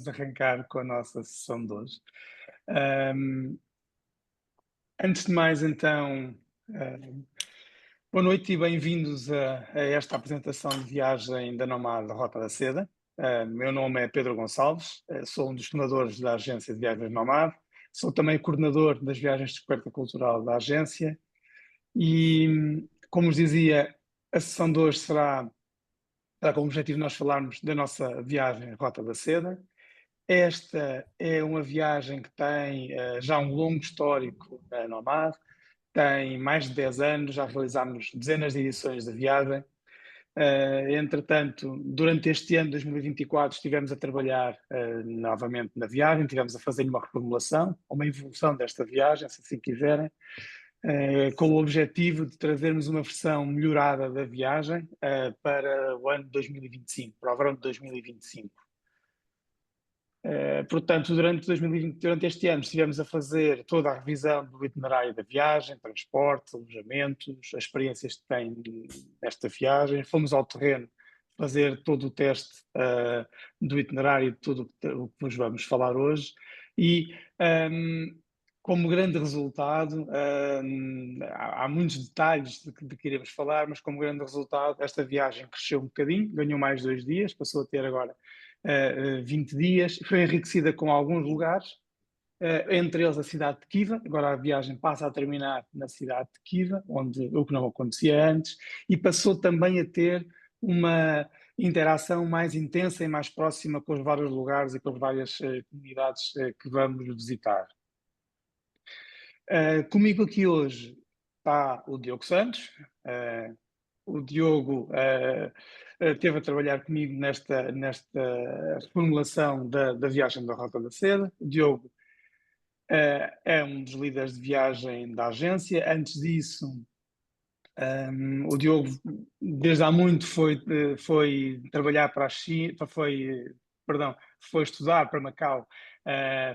arrancar com a nossa sessão de hoje. Ahm, Antes de mais, então, ahm, boa noite e bem-vindos a esta apresentação de viagem da Nomad Rota da Seda. Meu nome é Pedro Gonçalves, sou um dos fundadores da agência de viagens Nomad, sou também coordenador das viagens de descoberta cultural da agência e, como vos dizia, a sessão de hoje terá como objetivo nós falarmos da nossa viagem Rota da Seda. Esta é uma viagem que tem já um longo histórico na Nomad, tem mais de 10 anos, já realizámos dezenas de edições da viagem. Entretanto, durante este ano, 2024, estivemos a trabalhar novamente na viagem, estivemos a fazer uma reformulação, uma evolução desta viagem, se assim quiserem, com o objetivo de trazermos uma versão melhorada da viagem para o ano de 2025, para o verão de 2025. Portanto, durante este ano estivemos a fazer toda a revisão do itinerário da viagem, transporte, alojamentos, as experiências que tem nesta viagem. Fomos ao terreno fazer todo o teste do itinerário de tudo o que vos vamos falar hoje e como grande resultado, há muitos detalhes de que iremos falar, mas como grande resultado esta viagem cresceu um bocadinho, ganhou mais 2 dias, passou a ter agora 20 dias, foi enriquecida com alguns lugares, entre eles a cidade de Kiva. Agora a viagem passa a terminar na cidade de Kiva, o que não acontecia antes, e passou também a ter uma interação mais intensa e mais próxima com os vários lugares e com as várias comunidades que vamos visitar. Comigo aqui hoje está o Diogo Santos. O Diogo esteve a trabalhar comigo nesta reformulação da viagem da Rota da Seda. O Diogo é um dos líderes de viagem da agência. Antes disso, o Diogo, desde há muito, foi trabalhar para a China, foi estudar para Macau,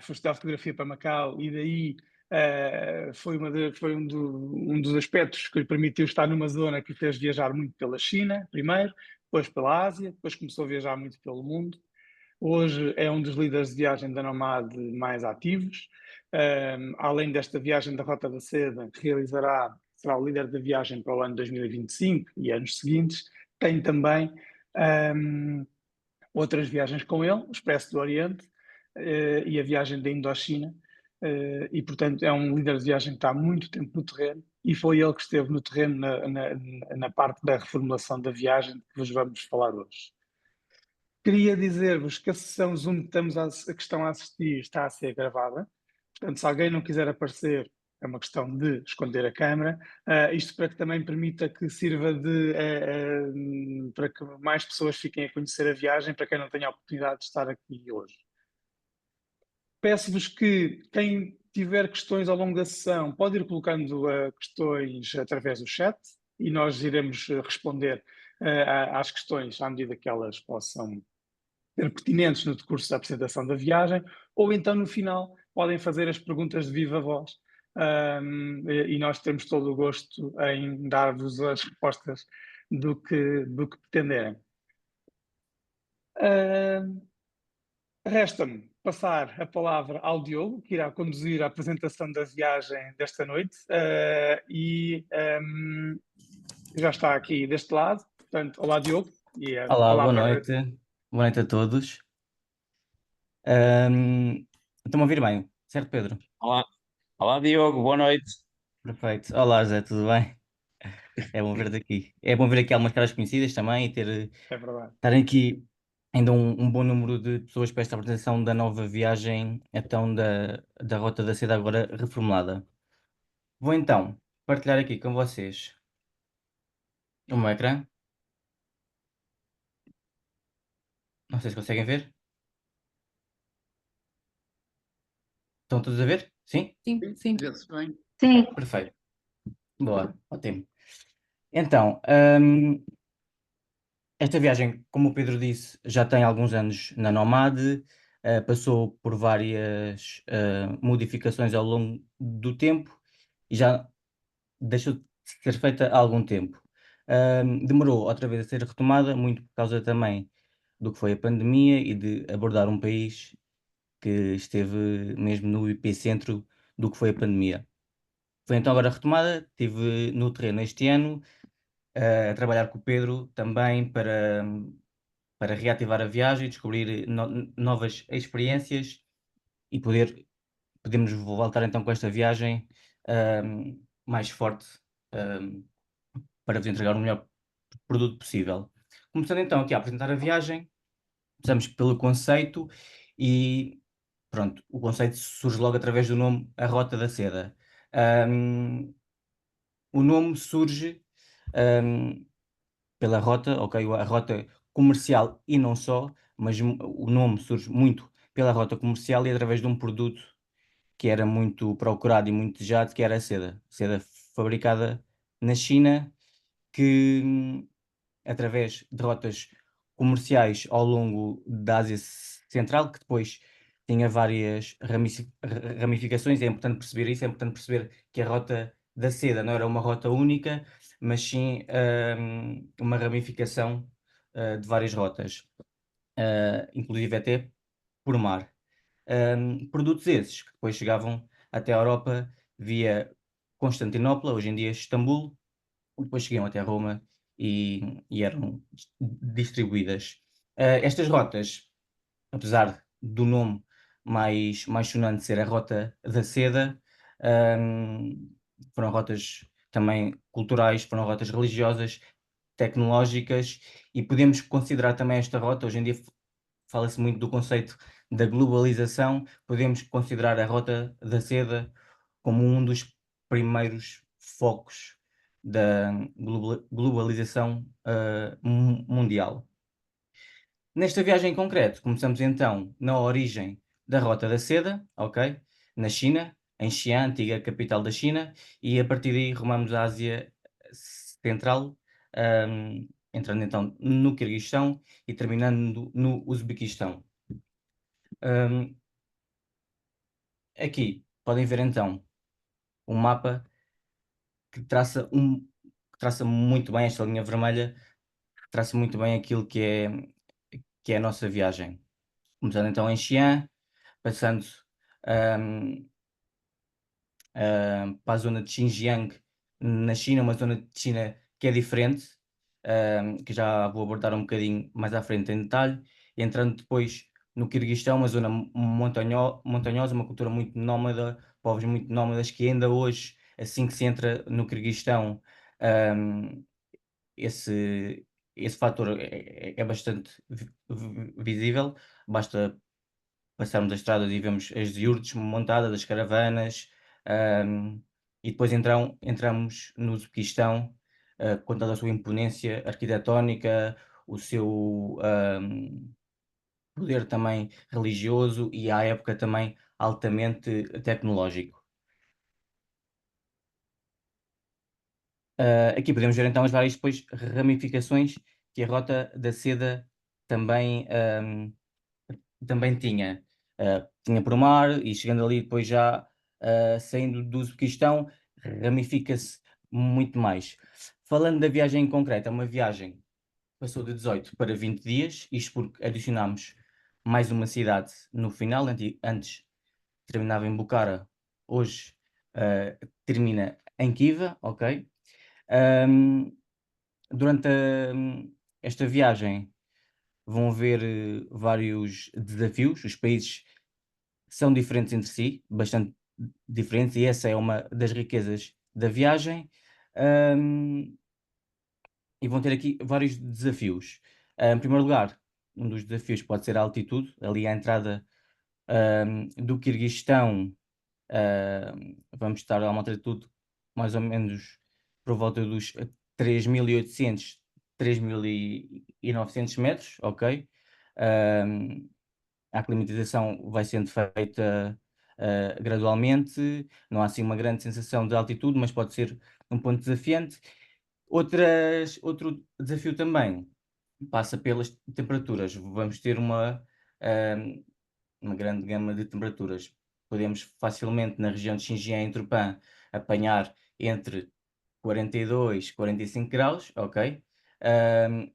foi estudar fotografia para Macau e daí foi um dos aspectos que lhe permitiu estar numa zona que lhe fez viajar muito pela China, primeiro, depois pela Ásia, depois começou a viajar muito pelo mundo. Hoje é um dos líderes de viagem da Nomad mais ativos. Além desta viagem da Rota da Seda, que será o líder da viagem para o ano 2025 e anos seguintes. Tem também outras viagens com ele, o Expresso do Oriente e a viagem da Indochina. E, portanto, é um líder de viagem que está há muito tempo no terreno e foi ele que esteve no terreno na parte da reformulação da viagem que vos vamos falar hoje. Queria dizer-vos que a sessão Zoom que estão a assistir está a ser gravada. Portanto, se alguém não quiser aparecer, é uma questão de esconder a câmera. Isto para que também permita que sirva para que mais pessoas fiquem a conhecer a viagem, para quem não tenha a oportunidade de estar aqui hoje. Peço-vos que quem tiver questões ao longo da sessão pode ir colocando questões através do chat e nós iremos responder às questões à medida que elas possam ser pertinentes no decurso da apresentação da viagem, ou então no final podem fazer as perguntas de viva voz e nós temos todo o gosto em dar-vos as respostas do que pretenderem. Resta-me passar a palavra ao Diogo, que irá conduzir a apresentação da viagem desta noite e já está aqui deste lado. Portanto, olá Diogo. E a Olá, boa palavra... noite. Boa noite a todos. Estão-me a ouvir bem, certo, Pedro? Olá, olá Diogo, boa noite. Perfeito. Olá, Zé, tudo bem? É bom ver-te aqui. É bom ver aqui algumas caras conhecidas também e É verdade. estarem aqui ainda um bom número de pessoas para esta apresentação da nova viagem, então, da Rota da Seda agora reformulada. Vou então partilhar aqui com vocês o meu ecrã. Não sei se conseguem ver. Estão todos a ver? Sim? Sim. Vê-se bem. Sim. Perfeito. Boa, ótimo. Então, esta viagem, como o Pedro disse, já tem alguns anos na Nomad, passou por várias modificações ao longo do tempo e já deixou de ser feita há algum tempo. Demorou outra vez a ser retomada, muito por causa também do que foi a pandemia e de abordar um país que esteve mesmo no epicentro do que foi a pandemia. Foi então agora retomada, estive no terreno este ano, a trabalhar com o Pedro também para reativar a viagem, descobrir novas experiências e podemos voltar então com esta viagem mais forte, hum, para vos entregar o melhor produto possível. Começando então aqui a apresentar a viagem, começamos pelo conceito e pronto, o conceito surge logo através do nome A Rota da Seda. Hum, o nome surge hum, pela rota, ok, a rota comercial e não só, mas o nome surge muito pela rota comercial e através de um produto que era muito procurado e muito desejado, que era a seda. Seda fabricada na China, que através de rotas comerciais ao longo da Ásia Central, que depois tinha várias ramificações, é importante perceber isso, é importante perceber que a rota da seda não era uma rota única, mas sim uma ramificação de várias rotas, inclusive até por mar. Produtos esses que depois chegavam até a Europa via Constantinopla, hoje em dia Istambul, depois chegavam até Roma e eram distribuídas. Estas rotas, apesar do nome mais sonante ser a Rota da Seda, foram rotas também culturais, foram rotas religiosas, tecnológicas e podemos considerar também esta rota, hoje em dia fala-se muito do conceito da globalização, podemos considerar a Rota da Seda como um dos primeiros focos da globalização mundial. Nesta viagem em concreto, começamos então na origem da Rota da Seda, ok? Na China, em Xi'an, antiga capital da China, e a partir daí rumamos à Ásia Central, entrando então no Quirguistão e terminando no Uzbequistão. Aqui podem ver então um mapa que traça muito bem esta linha vermelha, que traça muito bem aquilo que é a nossa viagem. Começando então em Xi'an, passando hum, para a zona de Xinjiang, na China, uma zona de China que é diferente, que já vou abordar um bocadinho mais à frente em detalhe, e entrando depois no Quirguistão, uma zona montanhosa, uma cultura muito nómada, povos muito nómadas, que ainda hoje, assim que se entra no Quirguistão, hum, esse, esse fator é bastante visível, basta passarmos as estradas e vemos as yurts montadas, as caravanas, hum, e depois entramos no Uzbequistão, com toda a sua imponência arquitetónica, o seu poder também religioso e à época também altamente tecnológico. Aqui podemos ver então as várias depois ramificações que a Rota da Seda também, também tinha. Tinha por mar e chegando ali depois já, saindo do Uzbequistão, ramifica-se muito mais. Falando da viagem em concreto, é uma viagem que passou de 18 para 20 dias, isto porque adicionámos mais uma cidade no final, antes terminava em Bucara, hoje, termina em Kiva, ok? Hum, durante esta viagem vão haver vários desafios, os países são diferentes entre si, bastante diferentes, e essa é uma das riquezas da viagem. hum, e vão ter aqui vários desafios. Em primeiro lugar, um dos desafios pode ser a altitude, ali à entrada do Quirguistão, vamos estar a uma altitude mais ou menos por volta dos 3.800, 3.900 metros, ok? Hum, a climatização vai sendo feita gradualmente, não há assim uma grande sensação de altitude, mas pode ser um ponto desafiante. Outro desafio também passa pelas temperaturas. Vamos ter uma grande gama de temperaturas. Podemos facilmente, na região de Xinjiang e Turpan, apanhar entre 42, 45 graus, ok?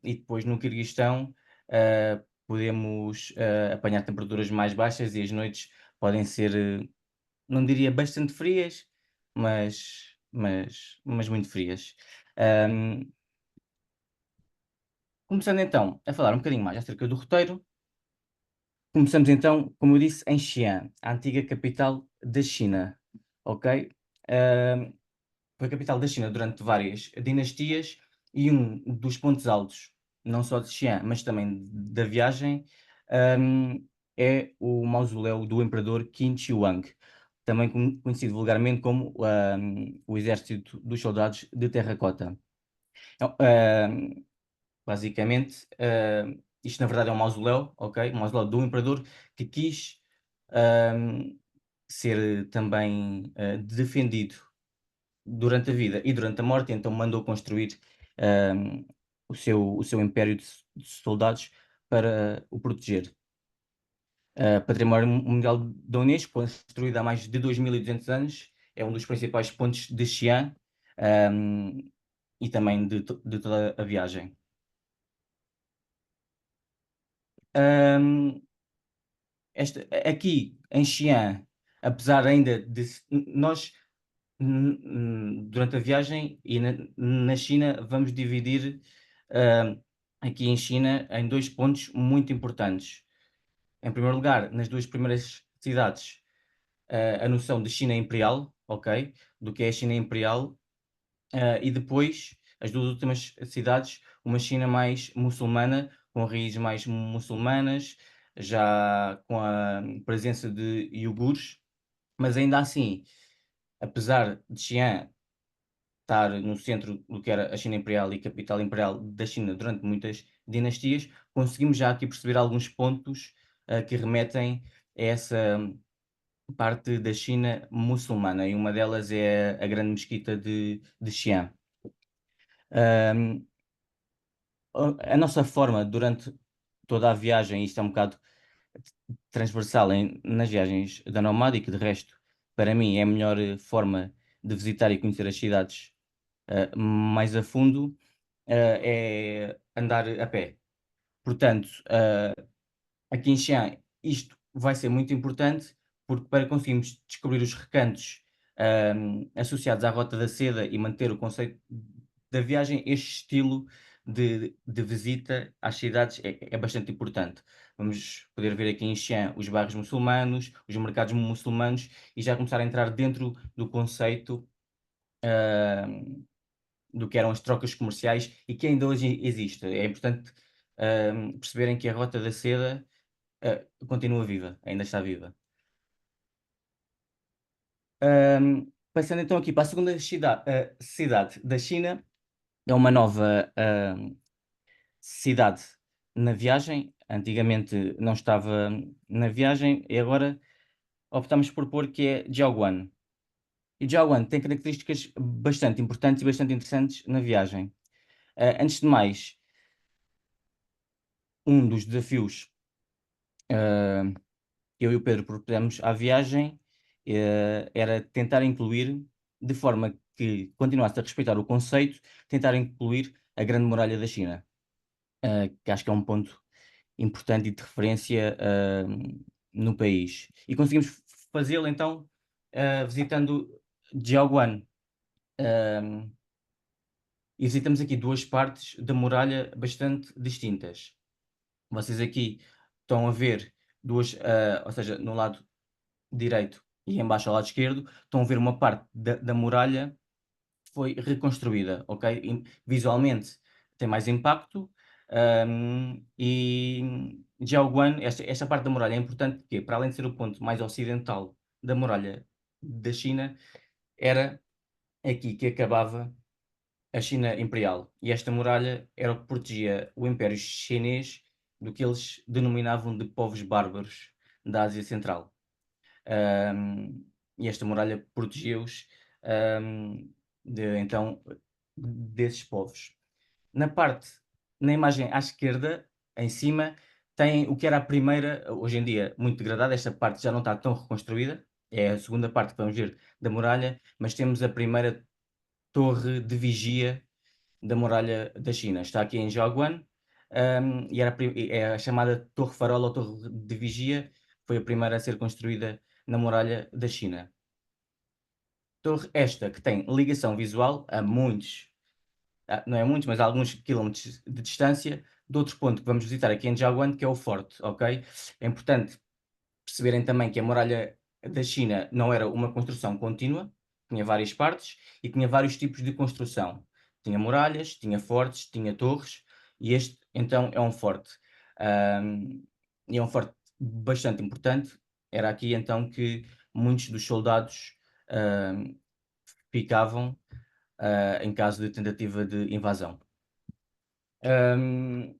E depois no Quirguistão, podemos apanhar temperaturas mais baixas e as noites podem ser, não diria bastante frias, mas muito frias. Ahm, Começando então a falar um bocadinho mais acerca do roteiro, começamos então, como eu disse, em Xi'an, a antiga capital da China, ok? Ahm, Foi a capital da China durante várias dinastias e um dos pontos altos, não só de Xi'an, mas também da viagem, é o mausoléu do imperador Qin Shi Huang, também conhecido vulgarmente como o Exército dos Soldados de Terracota. Então, basicamente, isto na verdade é um mausoléu, ok? Um mausoléu do imperador que quis ahm, ser também defendido durante a vida e durante a morte, então mandou construir o seu império de soldados para o proteger. Património Mundial da Unesco, construído há mais de 2200 anos, é um dos principais pontos de Xi'an, e também de toda a viagem. Ahm, Aqui em Xi'an, apesar ainda de nós durante a viagem e na China vamos dividir aqui em China em dois pontos muito importantes. Em primeiro lugar, nas duas primeiras cidades, a noção de China imperial, ok? Do que é a China imperial, e depois as duas últimas cidades, uma China mais muçulmana, com raízes mais muçulmanas, já com a presença de iogures, mas ainda assim, apesar de Xi'an estar no centro do que era a China Imperial e capital imperial da China durante muitas dinastias, conseguimos já aqui perceber alguns pontos que remetem a essa parte da China muçulmana, e uma delas é a grande mesquita de Xi'an. Ahm, a nossa forma durante toda a viagem, isto é um bocado transversal nas viagens da Nomadic, de resto, para mim é a melhor forma de visitar e conhecer as cidades mais a fundo, é andar a pé. Portanto, aqui em Xi'an isto vai ser muito importante, porque para conseguirmos descobrir os recantos associados à Rota da Seda e manter o conceito da viagem, este estilo de visita às cidades é bastante importante. Vamos poder ver aqui em Xi'an os bairros muçulmanos, os mercados muçulmanos, e já começar a entrar dentro do conceito do que eram as trocas comerciais e que ainda hoje existe. É importante perceberem que a Rota da Seda continua viva, ainda está viva. Passando então aqui para a segunda cidade da China, é uma nova cidade na viagem. Antigamente não estava na viagem e agora optamos por pôr que é Jiaoguan. E Jiaoguan tem características bastante importantes e bastante interessantes na viagem. Antes de mais, um dos desafios eu e o Pedro propusemos à viagem era tentar incluir, de forma que continuasse a respeitar o conceito, tentar incluir a Grande Muralha da China, que acho que é um ponto importante e de referência no país. E conseguimos fazê-lo então visitando Jiaoguan. Um, e visitamos aqui duas partes da muralha bastante distintas. Vocês aqui estão a ver duas, ou seja, no lado direito e em baixo ao lado esquerdo, estão a ver uma parte da muralha que foi reconstruída, ok? E visualmente tem mais impacto, e Jiaoguan, esta parte da muralha é importante porque, para além de ser o ponto mais ocidental da muralha da China, era aqui que acabava a China Imperial. E esta muralha era o que protegia o Império Chinês do que eles denominavam de povos bárbaros da Ásia Central. E esta muralha protegeu-os, então desses povos. Na parte, na imagem à esquerda, em cima, tem o que era a primeira, hoje em dia muito degradada, esta parte já não está tão reconstruída, é a segunda parte que vamos ver da muralha, mas temos a primeira torre de vigia da muralha da China. Está aqui em Jiaoguan, e é a chamada Torre Farol ou Torre de Vigia, foi a primeira a ser construída na muralha da China. Torre esta que tem ligação visual a muitos, não é muitos, mas a alguns quilómetros de distância, de outro ponto que vamos visitar aqui em Jiaguan, que é o Forte, ok? É importante perceberem também que a muralha da China não era uma construção contínua, tinha várias partes e tinha vários tipos de construção. Tinha muralhas, tinha fortes, tinha torres, e este então é um forte. E é um forte bastante importante. Era aqui então que muitos dos soldados ahm, ficavam em caso de tentativa de invasão. Ahm,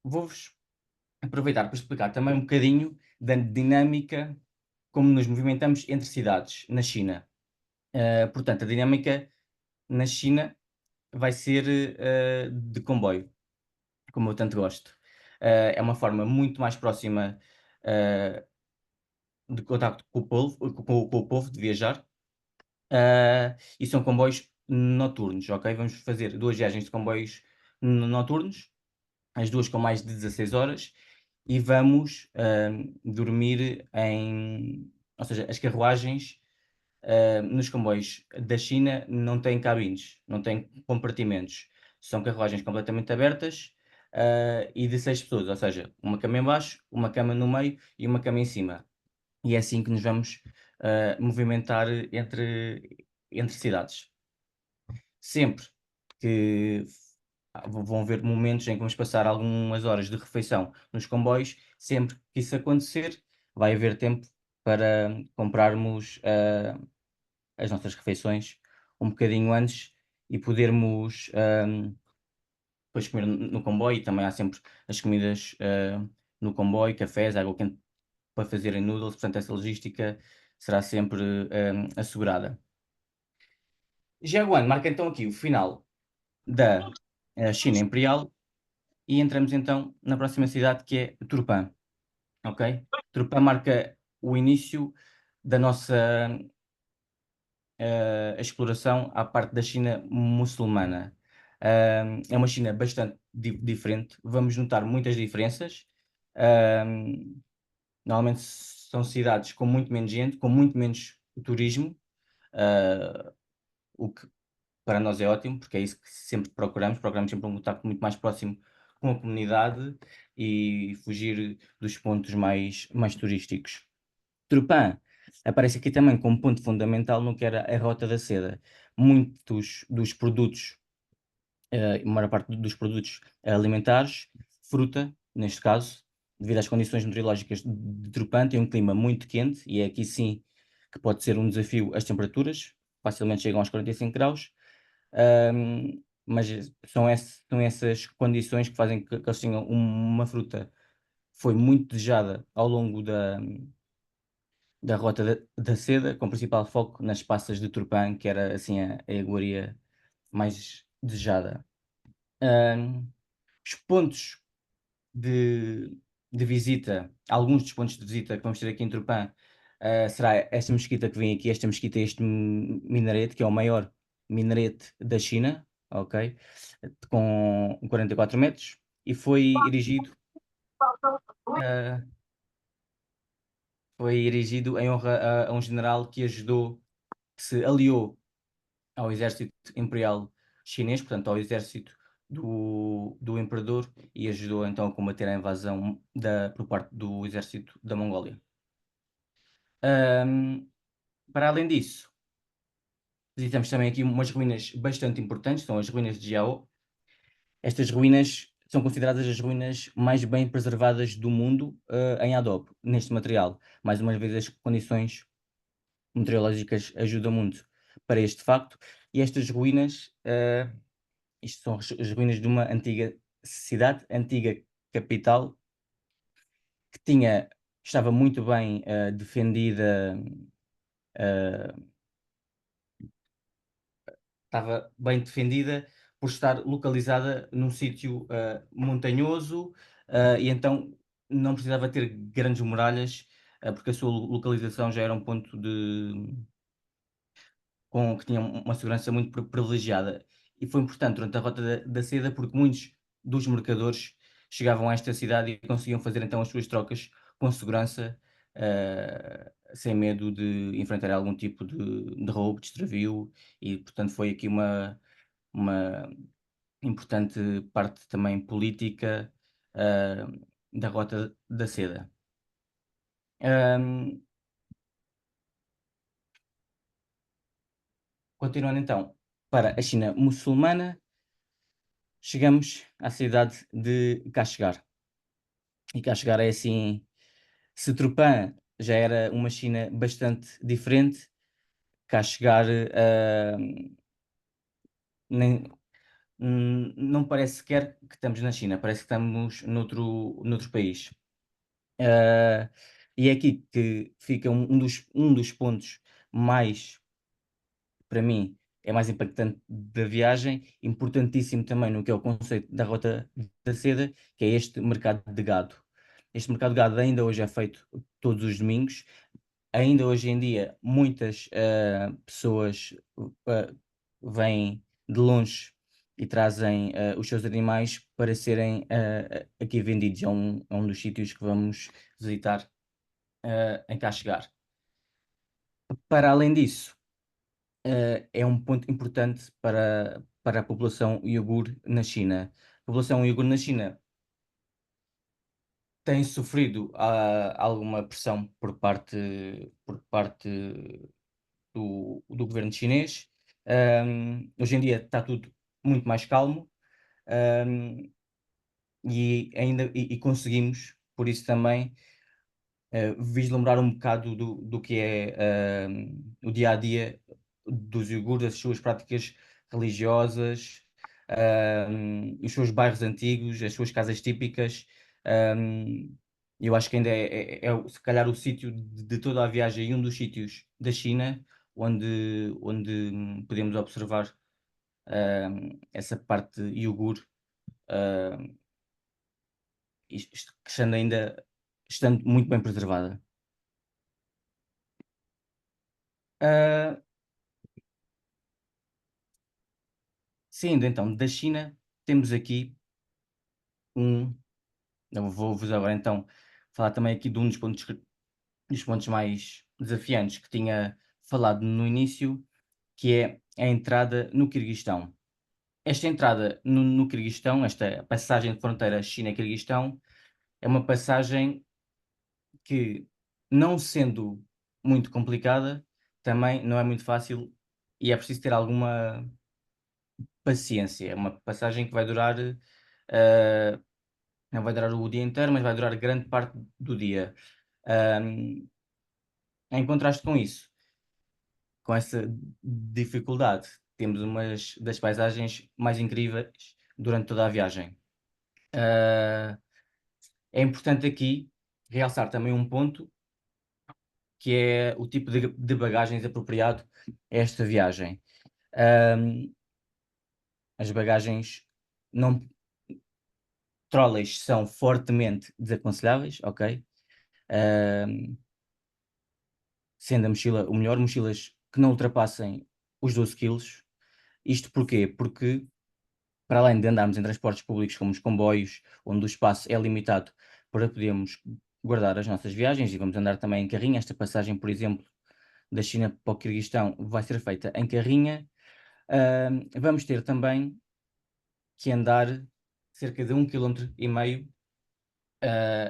Vou-vos aproveitar para explicar também um bocadinho da dinâmica como nos movimentamos entre cidades na China. Portanto, a dinâmica na China vai ser de comboio, como eu tanto gosto. É uma forma muito mais próxima de contacto com o povo, com o povo de viajar. E são comboios noturnos, ok? Vamos fazer 2 viagens de comboios noturnos, as 2 com mais de 16 horas, e vamos dormir ou seja, as carruagens nos comboios da China não têm cabines, não têm compartimentos. São carruagens completamente abertas, e de 6 pessoas, ou seja, uma cama em baixo, uma cama no meio e uma cama em cima. E é assim que nos vamos movimentar entre cidades. Sempre que vão haver momentos em que vamos passar algumas horas de refeição nos comboios, sempre que isso acontecer, vai haver tempo para comprarmos as nossas refeições um bocadinho antes e podermos depois comer no comboio. E também há sempre as comidas no comboio, cafés, água quente para fazerem noodles, portanto essa logística será sempre assegurada. Jiaguan marca então aqui o final da China Imperial e entramos então na próxima cidade, que é Turpan, ok? Turpan marca o início da nossa a exploração à parte da China muçulmana. É uma China bastante diferente, vamos notar muitas diferenças. Hum, Normalmente são cidades com muito menos gente, com muito menos turismo, ah, o que para nós é ótimo, porque é isso que sempre procuramos sempre um contacto muito mais próximo com a comunidade e fugir dos pontos mais turísticos. Tupã aparece aqui também como ponto fundamental no que era a Rota da Seda. Muitos dos produtos, a maior parte dos produtos alimentares, fruta, neste caso, devido às condições meteorológicas de Tupã, tem um clima muito quente e é aqui sim que pode ser um desafio as temperaturas, facilmente chegam aos 45 graus, mas são essas condições que fazem que eles tenham uma fruta que foi muito desejada ao longo da Rota da Seda, com principal foco nas passas de Turpan, que era assim a iguaria mais desejada. Hum, os pontos de, de visita, alguns dos pontos de visita que vamos ter aqui em Turpan, será esta mesquita que vem aqui, esta mesquita, este minarete, que é o maior minarete da China, ok? Com 44 metros, e ah, foi erigido em honra a um general que ajudou, que se aliou ao exército imperial chinês, portanto ao exército do imperador, e ajudou então a combater a invasão por parte do exército da Mongólia. Ahm, para além disso, visitamos também aqui umas ruínas bastante importantes, são as ruínas de Jiao. Estas ruínas são consideradas as ruínas mais bem preservadas do mundo, em adobe, neste material. Mais uma vez, as condições meteorológicas ajudam muito para este facto. E estas ruínas, isto são as ruínas de uma antiga cidade, antiga capital, que estava muito bem defendida, eh, estava bem defendida por estar localizada num sítio montanhoso, e então não precisava ter grandes muralhas, porque a sua localização já era um ponto que tinha uma segurança muito privilegiada. E foi importante durante a Rota da Seda, porque muitos dos mercadores chegavam a esta cidade e conseguiam fazer então as suas trocas com segurança, sem medo de enfrentar algum tipo de roubo, de extravio, e portanto foi aqui uma importante parte também política, ah, da Rota da Seda. Hum, Continuando então para a China muçulmana, chegamos à cidade de Kashgar. E Kashgar é assim, se Tropã já era uma China bastante diferente, Kashgar, nem não parece sequer que estamos na China, parece que estamos noutro país. Ah, e é aqui que fica um dos pontos mais, para mim, é mais impactante da viagem, importantíssimo também no que é o conceito da Rota da Seda, que é este mercado de gado. Este mercado de gado ainda hoje é feito todos os domingos. Ainda hoje em dia, muitas pessoas ah, vêm de longe e trazem os seus animais para serem aqui vendidos. É um dos sítios que vamos visitar em cá chegar. Para além disso, é um ponto importante para a população iugur na China. A população iugur na China tem sofrido alguma pressão por parte do governo chinês. Hoje em dia está tudo muito mais calmo, um, e conseguimos, por isso também, vislumbrar um bocado do que é o dia a dia dos iogures, as suas práticas religiosas, os seus bairros antigos, as suas casas típicas. Um, eu acho que ainda se calhar o sítio de toda a viagem e um dos sítios da China onde podemos observar essa parte iogure, um, estando muito bem preservada. Ah, Saindo então da China, temos aqui um. Eu vou-vos agora então falar também aqui de um dos pontos mais desafiantes que tinha falado no início, que é a entrada no Quirguistão. Esta entrada no Quirguistão, esta passagem de fronteira China-Quirguistão, é uma passagem que, não sendo muito complicada, também não é muito fácil e é preciso ter alguma paciência. É uma passagem que vai durar, eh, não vai durar o dia inteiro, mas vai durar grande parte do dia. Ahm, Em contraste com isso, com essa dificuldade, temos umas das paisagens mais incríveis durante toda a viagem. Ah, É importante aqui realçar também um ponto, que é o tipo de bagagens apropriado a esta viagem. Ahm, as bagagens não trolleys são fortemente desaconselháveis, ok? Ahm, Sendo a mochila o melhor, mochilas que não ultrapassem os 12 quilos. Isto porquê? Porque, para além de andarmos em transportes públicos como os comboios, onde o espaço é limitado para podermos guardar as nossas viagens, e vamos andar também em carrinha, esta passagem, por exemplo, da China para o Quirguistão vai ser feita em carrinha. Vamos ter também que andar cerca de 1,5 km,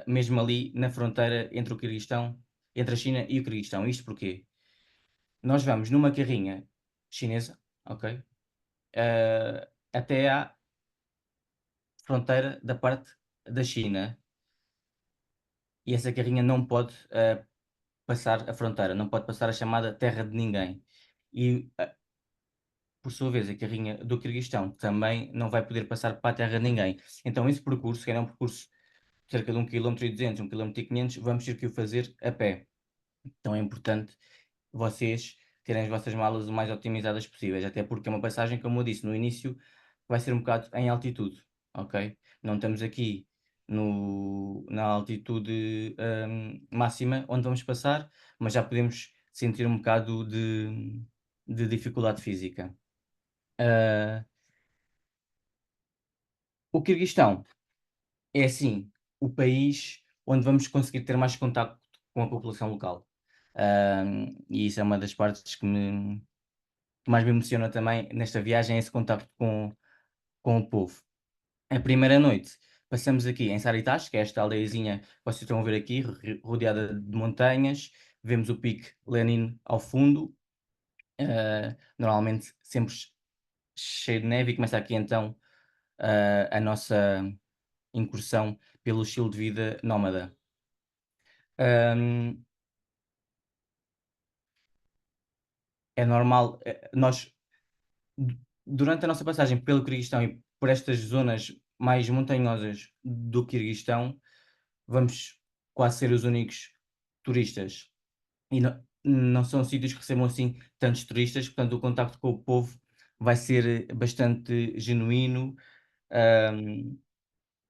mesmo ali na fronteira entre o Quirguistão, entre a China e o Quirguistão. Isto porquê? Nós vamos numa carrinha chinesa, ok? Até à fronteira da parte da China, e essa carrinha não pode passar a fronteira, não pode passar a chamada terra de ninguém. E, por sua vez, a carrinha do Quirguistão também não vai poder passar para a terra de ninguém. Então, esse percurso, que era um percurso de cerca de 1,2 km, 1,5 km, vamos ter que o fazer a pé. Então, é importante vocês terem as vossas malas o mais otimizadas possíveis, até porque é uma passagem, como eu disse no início, vai ser um bocado em altitude, ok? Não estamos aqui na altitude máxima onde vamos passar, mas já podemos sentir um bocado de dificuldade física. Ah, O Quirguistão é, assim, o país onde vamos conseguir ter mais contacto com a população local. E isso é uma das partes que mais me emociona também nesta viagem, é esse contacto com o povo. A primeira noite passamos aqui em Saritaş, que é esta aldeiazinha que vocês estão a ver aqui, rodeada de montanhas. Vemos o Pico Lenin ao fundo, normalmente sempre cheio de neve, e começa aqui então a nossa incursão pelo estilo de vida nómada. Hum, É normal, nós, durante a nossa passagem pelo Quirguistão e por estas zonas mais montanhosas do Quirguistão, vamos quase ser os únicos turistas. E não são sítios que recebam assim tantos turistas, portanto o contacto com o povo vai ser bastante genuíno, hum,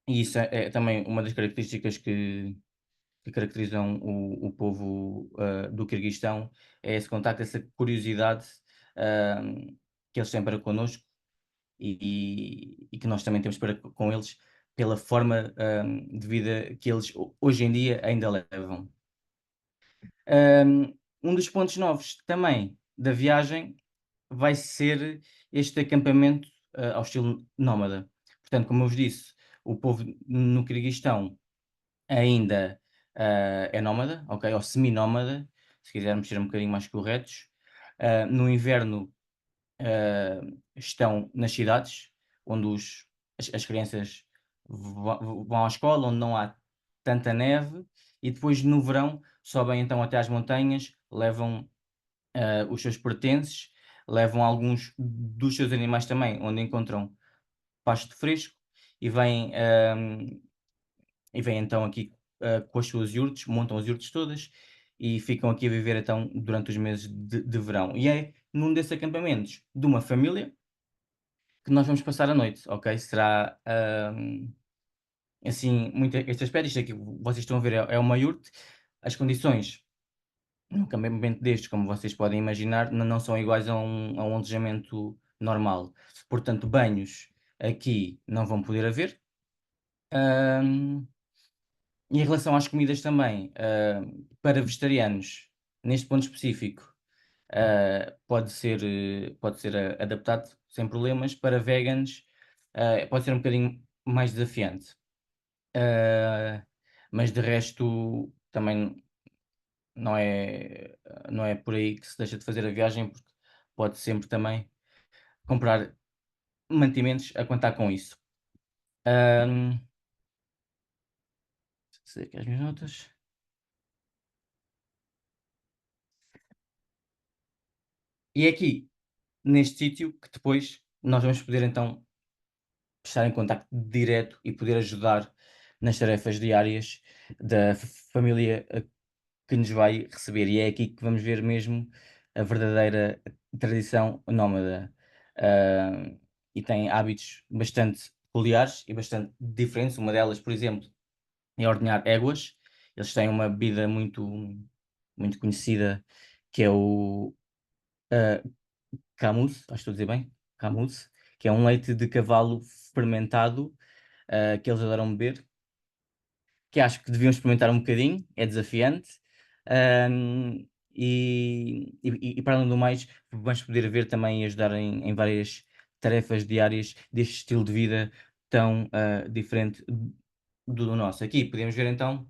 e isso é também uma das características que caracterizam o povo, do Quirguistão, é esse contacto, essa curiosidade, que eles têm para connosco, e que nós também temos para com eles, pela forma, de vida que eles hoje em dia ainda levam. Um dos pontos novos também da viagem vai ser este acampamento, ao estilo nómada. Portanto, como eu vos disse, o povo no Quirguistão ainda, é nómada, ok, ou semi-nómada, se quisermos ser um bocadinho mais corretos. No inverno, estão nas cidades, onde as crianças vão à escola, onde não há tanta neve, e depois no verão sobem então até às montanhas, levam, os seus pertences, levam alguns dos seus animais também, onde encontram pasto fresco, e vêm, então aqui, com as suas iurtes, montam as iurtes todas e ficam aqui a viver então durante os meses de verão. E é num desses acampamentos de uma família que nós vamos passar a noite, ok? Será, assim, muito este aspecto. Isto aqui que vocês estão a ver é uma iurte. As condições num acampamento destes, como vocês podem imaginar, não são iguais a um alojamento normal. Portanto, banhos aqui não vão poder haver. Hum, E em relação às comidas também, para vegetarianos, neste ponto específico, pode ser adaptado sem problemas. Para veganos, pode ser um bocadinho mais desafiante. Ah, mas de resto também não é por aí que se deixa de fazer a viagem, porque pode sempre também comprar mantimentos a contar com isso. Hum, sei aqui as minhas notas. E é aqui, neste sítio, que depois nós vamos poder então estar em contacto direto e poder ajudar nas tarefas diárias da família que nos vai receber. E é aqui que vamos ver mesmo a verdadeira tradição nómada. Ah, e tem hábitos bastante peculiares e bastante diferentes. Uma delas, por exemplo, é ordenhar éguas. Eles têm uma bebida muito conhecida, que é o ah, camuz, acho que estou a dizer bem, camuz, que é um leite de cavalo fermentado, que eles adoram beber, que acho que deviam experimentar um bocadinho, é desafiante. E para além do mais, vamos poder ver também e ajudar em várias tarefas diárias deste estilo de vida tão, diferente do nosso. Aqui podemos ver então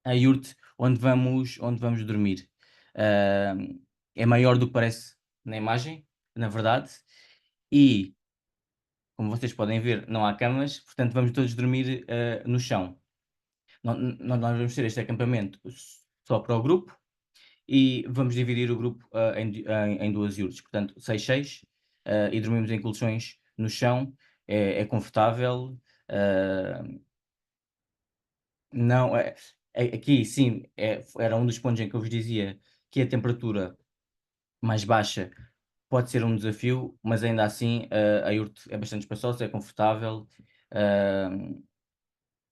a iurte onde vamos dormir. Hum, É maior do que parece na imagem, na verdade, e como vocês podem ver, não há camas, portanto vamos todos dormir, no chão. Nós vamos ter este acampamento só para o grupo, e vamos dividir o grupo, em 2 iurtes, portanto 6 6, e dormimos em colchões no chão. É confortável. ah, não aqui sim, era um dos pontos em que eu vos dizia que a temperatura mais baixa pode ser um desafio, mas ainda assim, a iurte é bastante espaçosa, é confortável. ah,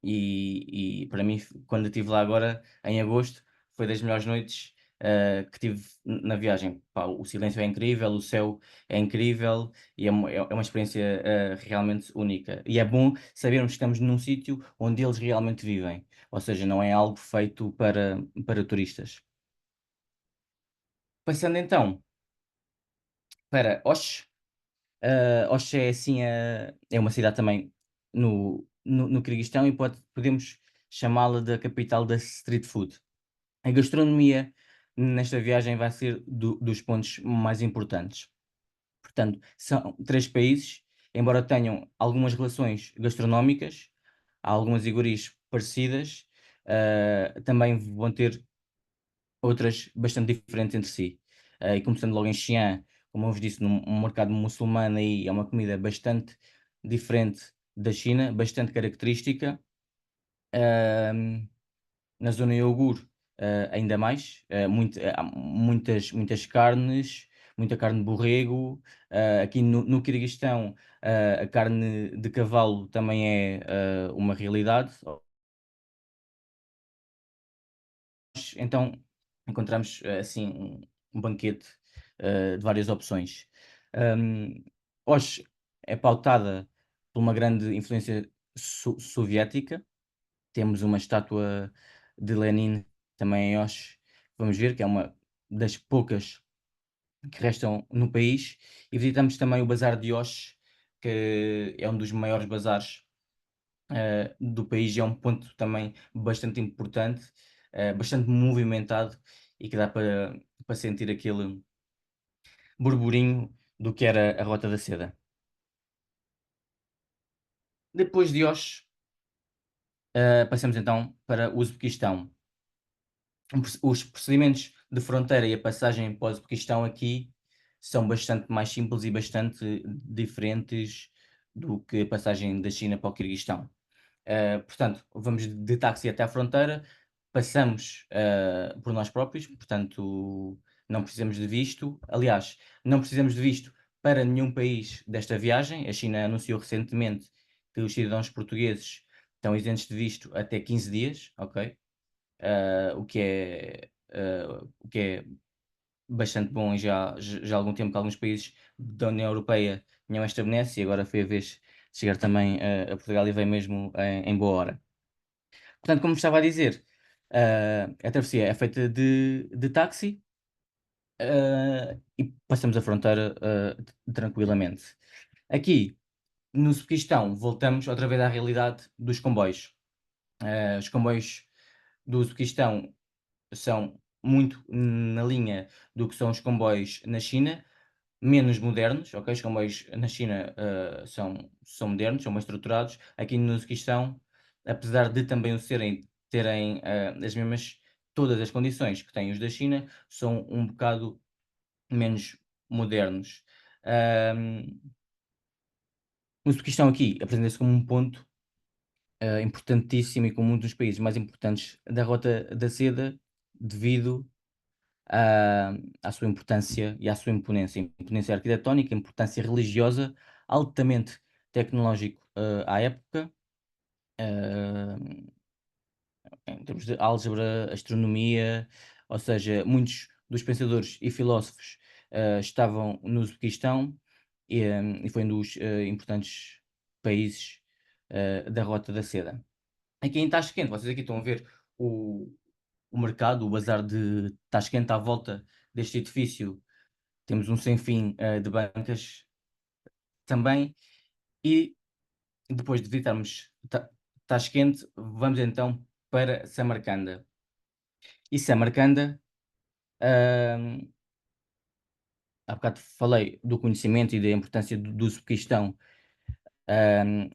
e para mim, quando eu estive lá agora em agosto, foi das melhores noites, que tive na viagem. Pá, o silêncio é incrível, o céu é incrível e é uma experiência realmente única. E é bom sabermos que estamos num sítio onde eles realmente vivem, ou seja, não é algo feito para turistas. Passando então para Osh. Osh é assim, é uma cidade também no Quirguistão e podemos chamá-la da capital da street food. A gastronomia nesta viagem vai ser dos pontos mais importantes. Portanto, são 3 países, embora tenham algumas relações gastronómicas, há algumas iguarias parecidas, também vão ter outras bastante diferentes entre si. E começando logo em Xi'an, como eu vos disse, num mercado muçulmano, aí é uma comida bastante diferente da China, bastante característica. Hum, Na zona iogurte, ainda mais, há muitas carnes, muita carne de borrego. Aqui no Quirguistão, a carne de cavalo também é uma realidade. Então encontramos, assim, um banquete, de várias opções. Hum, Osh é pautada por uma grande influência soviética. Temos uma estátua de Lenin também em Osh, vamos ver, que é uma das poucas que restam no país. E visitamos também o Bazar de Osh, que é um dos maiores bazares do país, e é um ponto também bastante importante, bastante movimentado e que dá para sentir aquele burburinho do que era a Rota da Seda. Depois de Osh, passamos então para o Uzbequistão. Os procedimentos de fronteira e a passagem para o Uzbequistão aqui são bastante mais simples e bastante diferentes do que a passagem da China para o Quirguistão. Portanto, vamos de táxi até à fronteira, passamos por nós próprios, portanto, não precisamos de visto. Aliás, não precisamos de visto para nenhum país desta viagem. A China anunciou recentemente que os cidadãos portugueses estão isentos de visto até 15 dias, ok? O que é bastante bom, e já há algum tempo que alguns países da União Europeia tinham esta benesse, e agora foi a vez de chegar também a Portugal, e veio mesmo em boa hora. Portanto, como estava a dizer, a travessia é feita de táxi, e passamos a fronteira tranquilamente. Aqui, no Uzbequistão, voltamos outra vez à realidade dos comboios. Os comboios do Uzbequistão são muito na linha do que são os comboios na China, menos modernos, ok? Os comboios na China são modernos, são mais estruturados. Aqui no Uzbequistão, apesar de também o serem, terem todas as condições que têm os da China, são um bocado menos modernos. Ahm, o Uzbequistão aqui apresenta-se como um ponto importantíssimo e como um dos países mais importantes da Rota da Seda, devido à sua importância e à sua imponência arquitetónica, importância religiosa, altamente tecnológico à época, ah, em termos de álgebra, astronomia, ou seja, muitos dos pensadores e filósofos estavam no Uzbequistão, e foi um dos importantes países da Rota da Seda. Aqui em Tashkent, vocês aqui estão a ver o mercado, o bazar de Tashkent. À volta deste edifício temos um sem fim de bancas também. E depois de visitarmos Tashkent, vamos então para Samarcanda. E Samarcanda, hum, há bocado falei do conhecimento e da importância do Uzbequistão,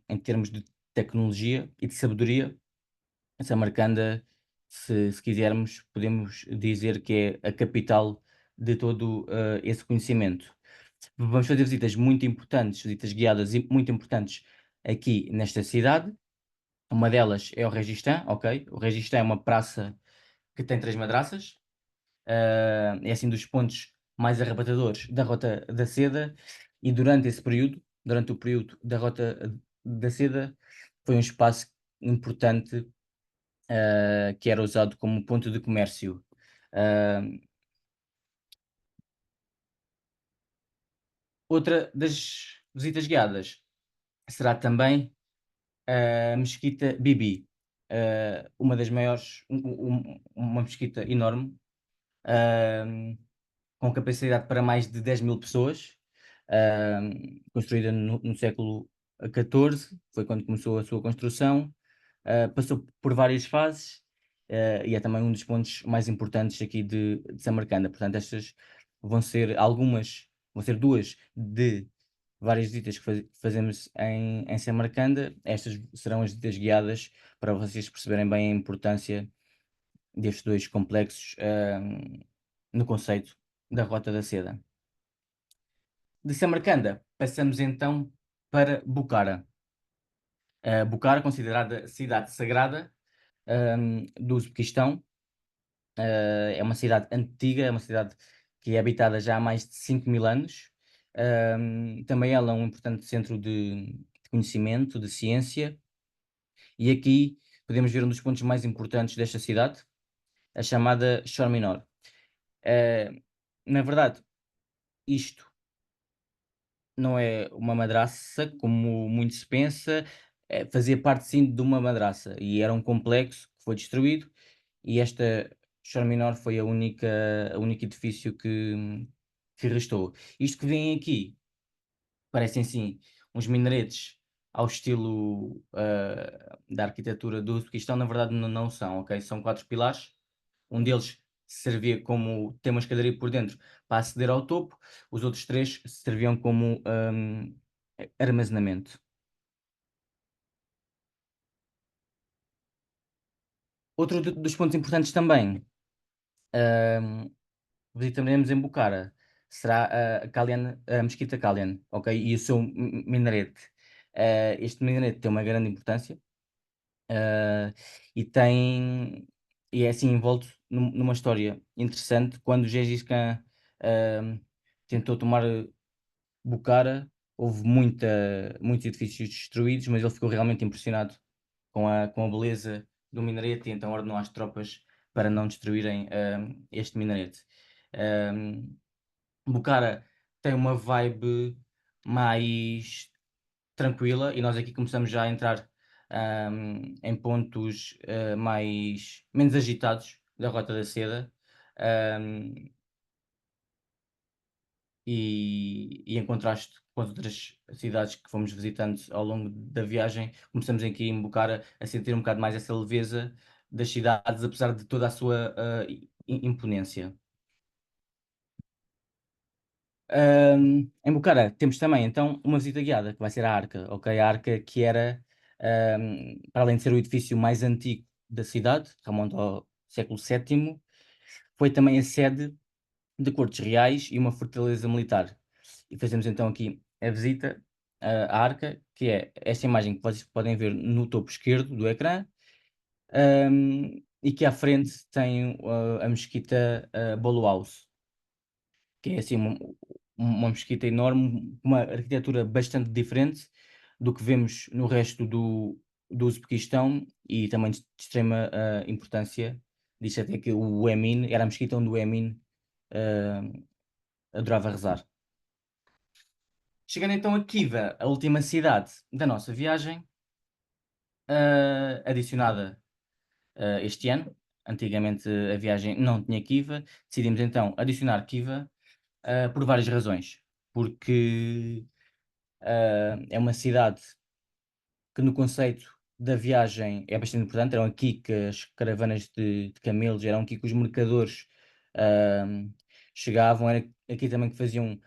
em termos de tecnologia e de sabedoria. Samarcanda, se quisermos, podemos dizer que é a capital de todo esse conhecimento. Vamos fazer visitas muito importantes, visitas guiadas e muito importantes aqui nesta cidade. Uma delas é o Registã, ok? O Registã é uma praça que tem 3 madraças. É assim dos pontos mais arrebatadores da Rota da Seda, e durante o período da Rota da Seda, foi um espaço importante que era usado como ponto de comércio. Ah, Outra das visitas guiadas será também a Mesquita Bibi, uma das maiores, uma mesquita enorme, hum, com capacidade para mais de 10.000 pessoas, construída no século XIV, foi quando começou a sua construção, passou por várias fases, e é também um dos pontos mais importantes aqui de Samarcanda. Portanto, estas vão ser duas de várias visitas que fazemos em Samarcanda. Estas serão as visitas guiadas para vocês perceberem bem a importância destes dois complexos, no conceito da Rota da Seda. De Samarcanda, passamos então para Bucara. Bucara, considerada cidade sagrada, do Uzbequistão, é uma cidade antiga, é uma cidade que é habitada já há mais de 5.000 anos. Também ela é um importante centro de conhecimento, de ciência, e aqui podemos ver um dos pontos mais importantes desta cidade, a chamada Shor Minor. Na verdade, isto não é uma madraça, como muito se pensa, fazia parte sim de uma madraça e era um complexo que foi destruído e esta Shor Minor foi o único edifício que restou. Isto que vem aqui parecem sim uns minaretes ao estilo da arquitetura do Uzbequistão, na verdade não são, ok? São 4 pilares, um deles servia como tem uma escadaria por dentro para aceder ao topo, os outros 3 serviam como armazenamento. Outro dos pontos importantes também, hum, visitaremos em Bucara, será a Mesquita Kalyan, ok? E o seu minarete. Este minarete tem uma grande importância, ah, e tem e é assim envolto numa história interessante. Quando Gengis Khan tentou tomar Bucara, houve muitos edifícios destruídos, mas ele ficou realmente impressionado com a beleza do minarete e então ordenou às tropas para não destruírem este minarete. Um, Bucara tem uma vibe mais tranquila e nós aqui começamos já a entrar em pontos menos agitados da Rota da Seda. Um, e em contraste com as outras cidades que fomos visitando ao longo da viagem, começamos aqui em Bucara a sentir um bocado mais essa leveza das cidades, apesar de toda a sua imponência. Em Bucara temos também então uma visita guiada, que vai ser a Arca, ok? A Arca que era, para além de ser o edifício mais antigo da cidade, remonta ao século VII, foi também a sede de cortes reais e uma fortaleza militar. E fazemos então aqui a visita à Arca, que é esta imagem que vocês podem ver no topo esquerdo do ecrã, e que à frente tem a mesquita Bolo House, que é assim uma mesquita enorme, uma arquitetura bastante diferente do que vemos no resto do Uzbequistão e também de extrema importância. Diz até que o Emin era a mesquita onde o Emin adorava rezar. Chegando então a Kiva, a última cidade da nossa viagem, adicionada este ano. Antigamente a viagem não tinha Kiva, decidimos então adicionar Kiva por várias razões. Porque é uma cidade que no conceito da viagem é bastante importante. Eram aqui que as caravanas de camelos, eram aqui que os mercadores ah, chegavam, era aqui também que faziam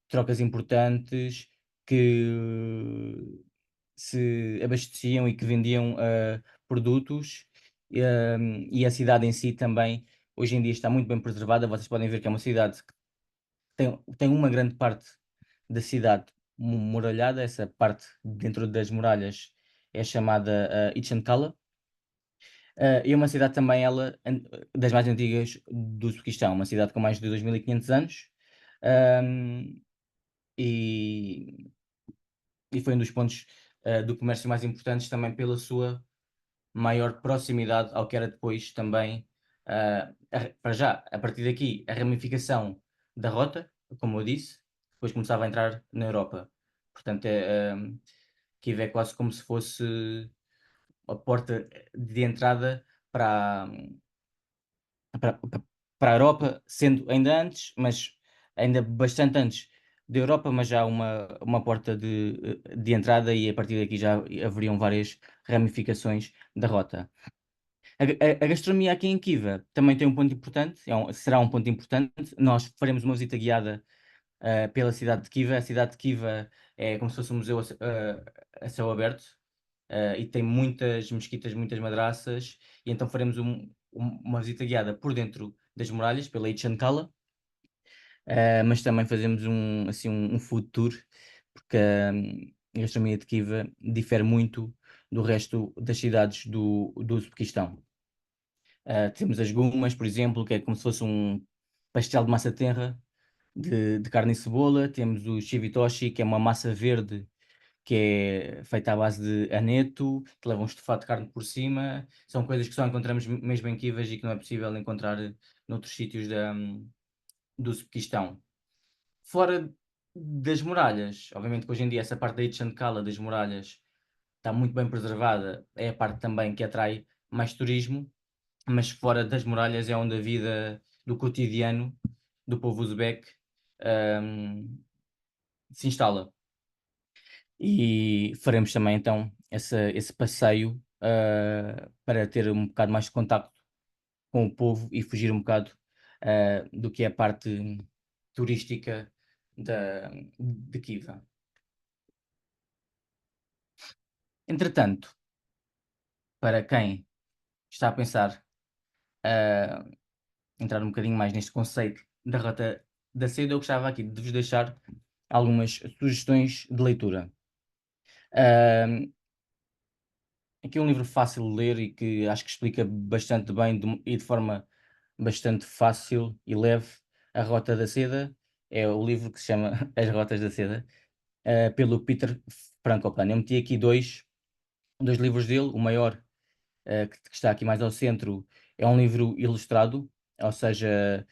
trocas importantes, que se abasteciam e que vendiam produtos. E a cidade em si também, hoje em dia, está muito bem preservada. Vocês podem ver que é uma cidade que tem uma grande parte da cidade muralhada, essa parte dentro das muralhas é chamada Itchen Kala, e é uma cidade também ela das mais antigas do Uzbequistão, uma cidade com mais de 2.500 anos, hum, e e foi um dos pontos, do comércio mais importantes também pela sua maior proximidade ao que era depois também, para já, a partir daqui, a ramificação da rota, como eu disse, depois começava a entrar na Europa. Portanto, Kiev é quase como se fosse a porta de entrada para, para a Europa, sendo ainda antes, mas ainda bastante antes da Europa, mas já uma porta de entrada, e a partir daqui já haveriam várias ramificações da rota. A gastronomia aqui em Kiva também tem um ponto importante, será um ponto importante. Nós faremos uma visita guiada pela cidade de Kiva. A cidade de Kiva é como se fosse um museu a céu aberto, e tem muitas mesquitas, muitas madraças, e então faremos uma visita guiada por dentro das muralhas, pela Ichan Kala, mas também fazemos um food tour, porque a gastronomia de Kiva difere muito do resto das cidades do Uzbequistão. Temos as gumas, por exemplo, que é como se fosse um pastel de massa tenra de carne e cebola. Temos o chivitoshi, que é uma massa verde que é feita à base de aneto, que leva um estofado de carne por cima. São coisas que só encontramos mesmo em Kivas e que não é possível encontrar noutros sítios do Uzbequistão. Fora das muralhas, obviamente que hoje em dia essa parte da Itchankala das muralhas está muito bem preservada, é a parte também que atrai mais turismo, mas fora das muralhas é onde a vida do cotidiano do povo uzbek hum, se instala. E faremos também então esse passeio para ter um bocado mais de contacto com o povo e fugir um bocado do que é a parte turística de Kiva. Entretanto, para quem está a pensar entrar um bocadinho mais neste conceito da Rota da Seda, eu gostava aqui de vos deixar algumas sugestões de leitura. Aqui é um livro fácil de ler e que acho que explica bastante bem e de forma bastante fácil e leve a Rota da Seda. É o livro que se chama As Rotas da Seda, pelo Peter Frankopan. Eu meti aqui dois livros dele. O maior, que está aqui mais ao centro, é um livro ilustrado, ou seja,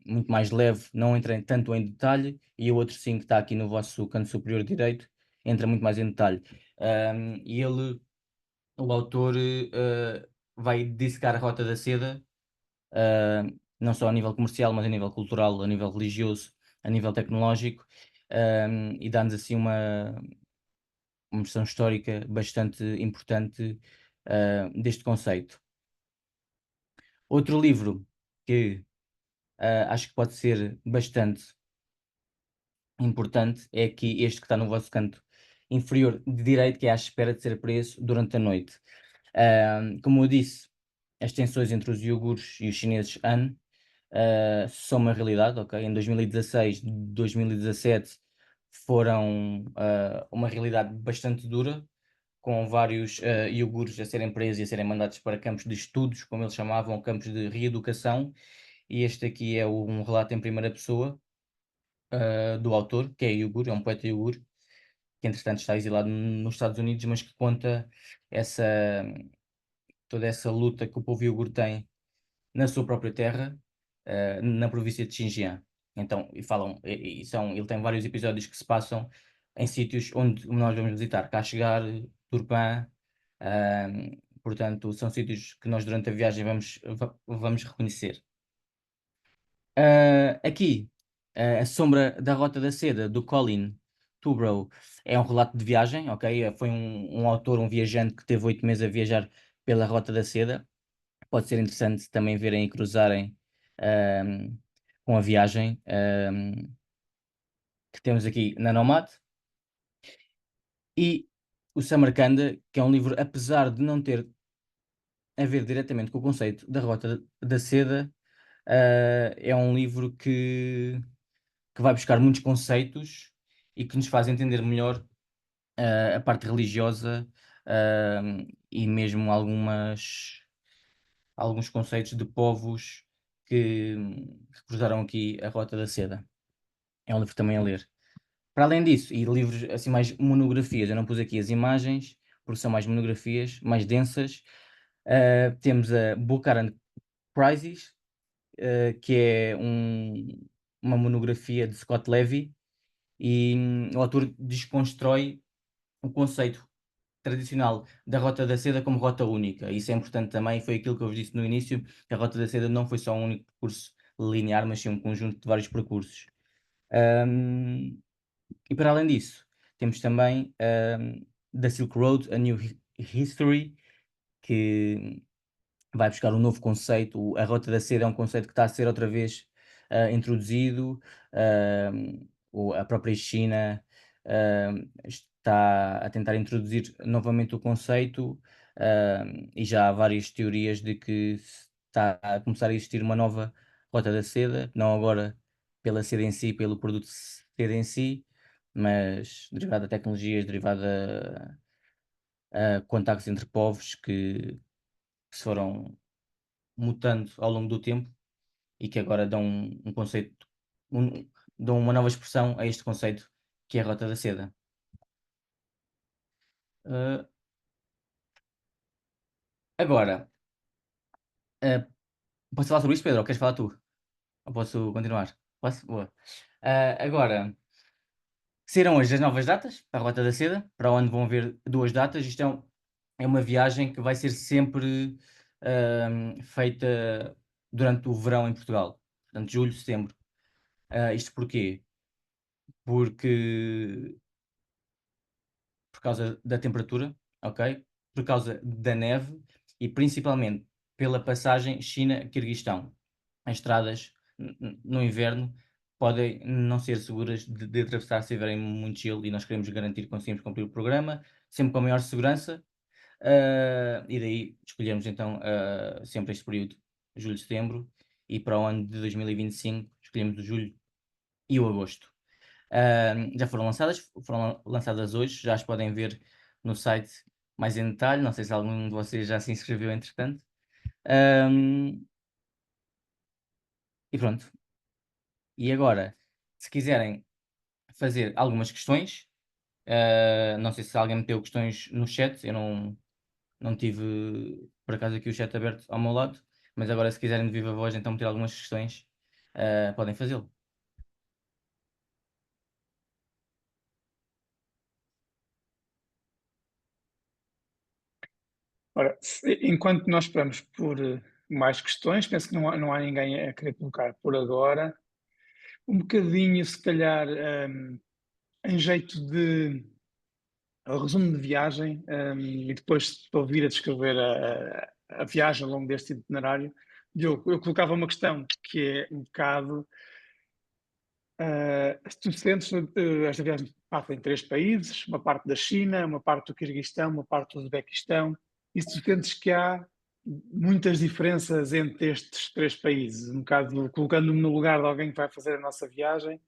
muito mais leve, não entra tanto em detalhe, e o outro sim, que está aqui no vosso canto superior direito, entra muito mais em detalhe. E o autor vai dissecar a Rota da Seda, não só a nível comercial, mas a nível cultural, a nível religioso, a nível tecnológico, e dá-nos assim uma versão histórica bastante importante deste conceito. Outro livro que acho que pode ser bastante importante é aqui este que está no vosso canto inferior de direito, que é À Espera de Ser Preso Durante a Noite. Como eu disse, as tensões entre os iogures e os chineses Han são uma realidade, ok? Em 2016, 2017 foram uma realidade bastante dura, com vários iogures a serem presos e a serem mandados para campos de estudos, como eles chamavam, campos de reeducação, e este aqui é um relato em primeira pessoa do autor, que é iogure, é um poeta iogure, que entretanto está exilado nos Estados Unidos, mas que conta essa, toda essa luta que o povo iogure tem na sua própria terra, na província de Xinjiang. Então, ele tem vários episódios que se passam em sítios onde nós vamos visitar, Kashgar, Turpan, portanto, são sítios que nós durante a viagem vamos reconhecer. Aqui, A Sombra da Rota da Seda, do Colin Tubrow, é um relato de viagem, ok? Foi um autor, um viajante que teve 8 meses a viajar pela Rota da Seda. Pode ser interessante também verem e cruzarem ahm, com a viagem que temos aqui na Nomad. E o Samarcanda, que é um livro, apesar de não ter a ver diretamente com o conceito da Rota da Seda, é um livro que vai buscar muitos conceitos e que nos faz entender melhor a parte religiosa, e mesmo alguns conceitos de povos que cruzaram aqui a Rota da Seda. É um livro também a ler. Para além disso, e livros assim mais monografias, eu não pus aqui as imagens, porque são mais monografias, mais densas. Temos a Book and Crisis, que é uma monografia de Scott Levy e o autor desconstrói o conceito tradicional da Rota da Seda como rota única. Isso é importante também, foi aquilo que eu vos disse no início, que a Rota da Seda não foi só um único percurso linear, mas sim um conjunto de vários percursos. Hum, e para além disso, temos também da Silk Road, A New History, que vai buscar um novo conceito. A Rota da Seda é um conceito que está a ser outra vez introduzido. A própria China está a tentar introduzir novamente o conceito, e já há várias teorias de que está a começar a existir uma nova Rota da Seda, não agora pela seda em si, pelo produto seda em si, mas derivada de tecnologias, derivada a contactos entre povos que se foram mutando ao longo do tempo e que agora dão um conceito, dão uma nova expressão a este conceito que é a Rota da Seda. Uh, agora, uh, posso falar sobre isto, Pedro? Ou queres falar tu? Ou posso continuar? Posso? Boa. Agora, saíram hoje as novas datas para a Rota da Seda, para onde vão haver duas datas. Isto é uma viagem que vai ser sempre feita durante o verão em Portugal. Portanto, julho, setembro. Isto porquê? Porque por causa da temperatura, ok? Por causa da neve e principalmente pela passagem China-Quirguistão. As estradas no inverno podem não ser seguras de atravessar se tiverem muito gelo e nós queremos garantir que conseguimos cumprir o programa, sempre com a maior segurança. E daí escolhemos então sempre este período, julho-setembro, e para o ano de 2025 escolhemos o julho e o agosto. Já foram lançadas hoje, já as podem ver no site mais em detalhe. Não sei se algum de vocês já se inscreveu entretanto. Ahm, e pronto. E agora, se quiserem fazer algumas questões, não sei se alguém meteu questões no chat, eu não tive por acaso aqui o chat aberto ao meu lado, mas agora se quiserem de viva voz então meter algumas questões, podem fazê-lo. Ora, enquanto nós esperamos por mais questões, penso que não há ninguém a querer colocar por agora. Um bocadinho, se calhar, em jeito de resumo de viagem, e depois de ouvir a descrever a viagem ao longo deste itinerário, Diogo, eu colocava uma questão que é um bocado. Se tu sentes, esta viagem passa em três países, uma parte da China, uma parte do Quirguistão, uma parte do Uzbequistão, e se tu sentes que há muitas diferenças entre estes três países, um bocado colocando-me no lugar de alguém que vai fazer a nossa viagem,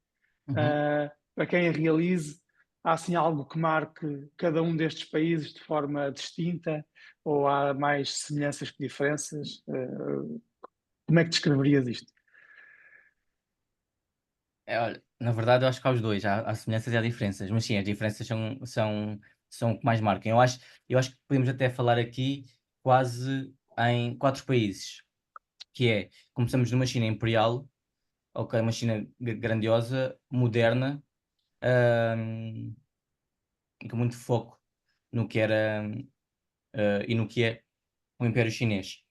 para quem a realize, há assim algo que marque cada um destes países de forma distinta, ou há mais semelhanças que diferenças? Como é que descreverias isto? Olha, na verdade eu acho que há os 2, há semelhanças e há diferenças, mas sim, as diferenças são o que mais marcam. Eu acho que podemos até falar aqui quase em 4 países, que é, começamos numa China imperial, ok, uma China grandiosa, moderna, hum, e com muito foco no que era, e no que é o Império Chinês.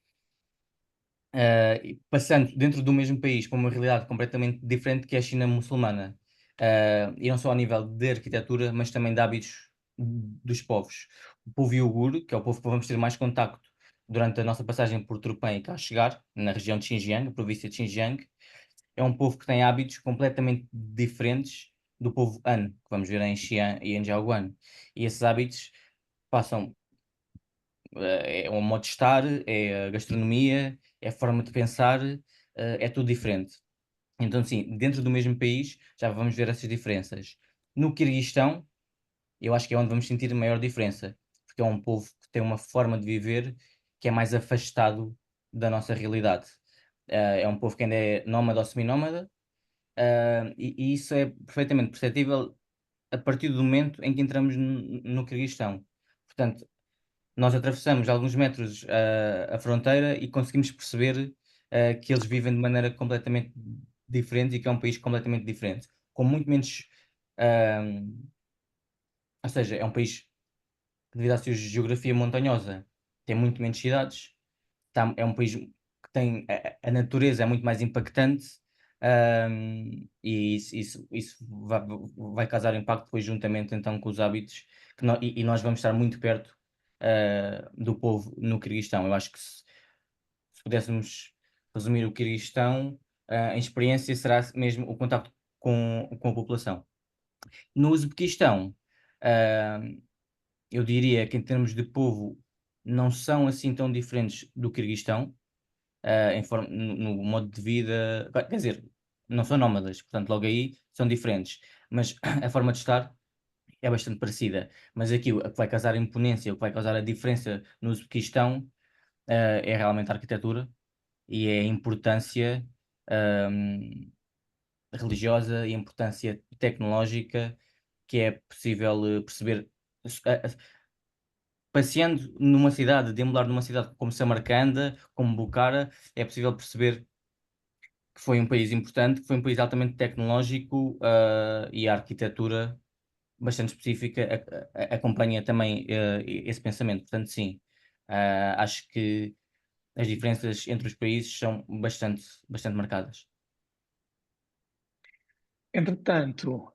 E passando dentro do mesmo país para uma realidade completamente diferente que é a China muçulmana. E não só a nível de arquitetura, mas também de hábitos dos povos. O povo iugur, que é o povo que vamos ter mais contacto durante a nossa passagem por Turpan e cá chegar, na região de Xinjiang, a província de Xinjiang, é um povo que tem hábitos completamente diferentes do povo Han, que vamos ver em Xi'an e em Jiaoguan. E esses hábitos passam é o modo de estar, é a gastronomia, é a forma de pensar, é tudo diferente. Então, sim, dentro do mesmo país já vamos ver essas diferenças. No Quirguistão, eu acho que é onde vamos sentir a maior diferença, porque é um povo que tem uma forma de viver que é mais afastado da nossa realidade. É um povo que ainda é nómada ou seminómada, e isso é perfeitamente perceptível a partir do momento em que entramos no Quirguistão. Portanto, nós atravessamos alguns metros a fronteira e conseguimos perceber que eles vivem de maneira completamente diferentes e que é um país completamente diferente, com muito menos, ahm, ou seja, é um país que devido à sua geografia montanhosa, tem muito menos cidades, é um país que tem a natureza é muito mais impactante, e isso vai causar impacto depois juntamente então com os hábitos e nós vamos estar muito perto do povo no Quirguistão. Eu acho que se pudéssemos resumir o Quirguistão, em experiência será mesmo o contacto com a população. No Uzbequistão, ah, eu diria que em termos de povo não são assim tão diferentes do Quirguistão, no modo de vida, quer dizer, não são nómadas, portanto logo aí são diferentes, mas a forma de estar é bastante parecida. Mas aqui o que vai causar a imponência, o que vai causar a diferença no Uzbequistão, é realmente a arquitetura e é a importância hum, religiosa e a importância tecnológica que é possível perceber. Passeando numa cidade, deambular numa cidade como Samarcanda, como Bucara, é possível perceber que foi um país importante, que foi um país altamente tecnológico, e a arquitetura bastante específica acompanha também esse pensamento. Portanto, sim, acho que as diferenças entre os países são bastante marcadas. Entretanto,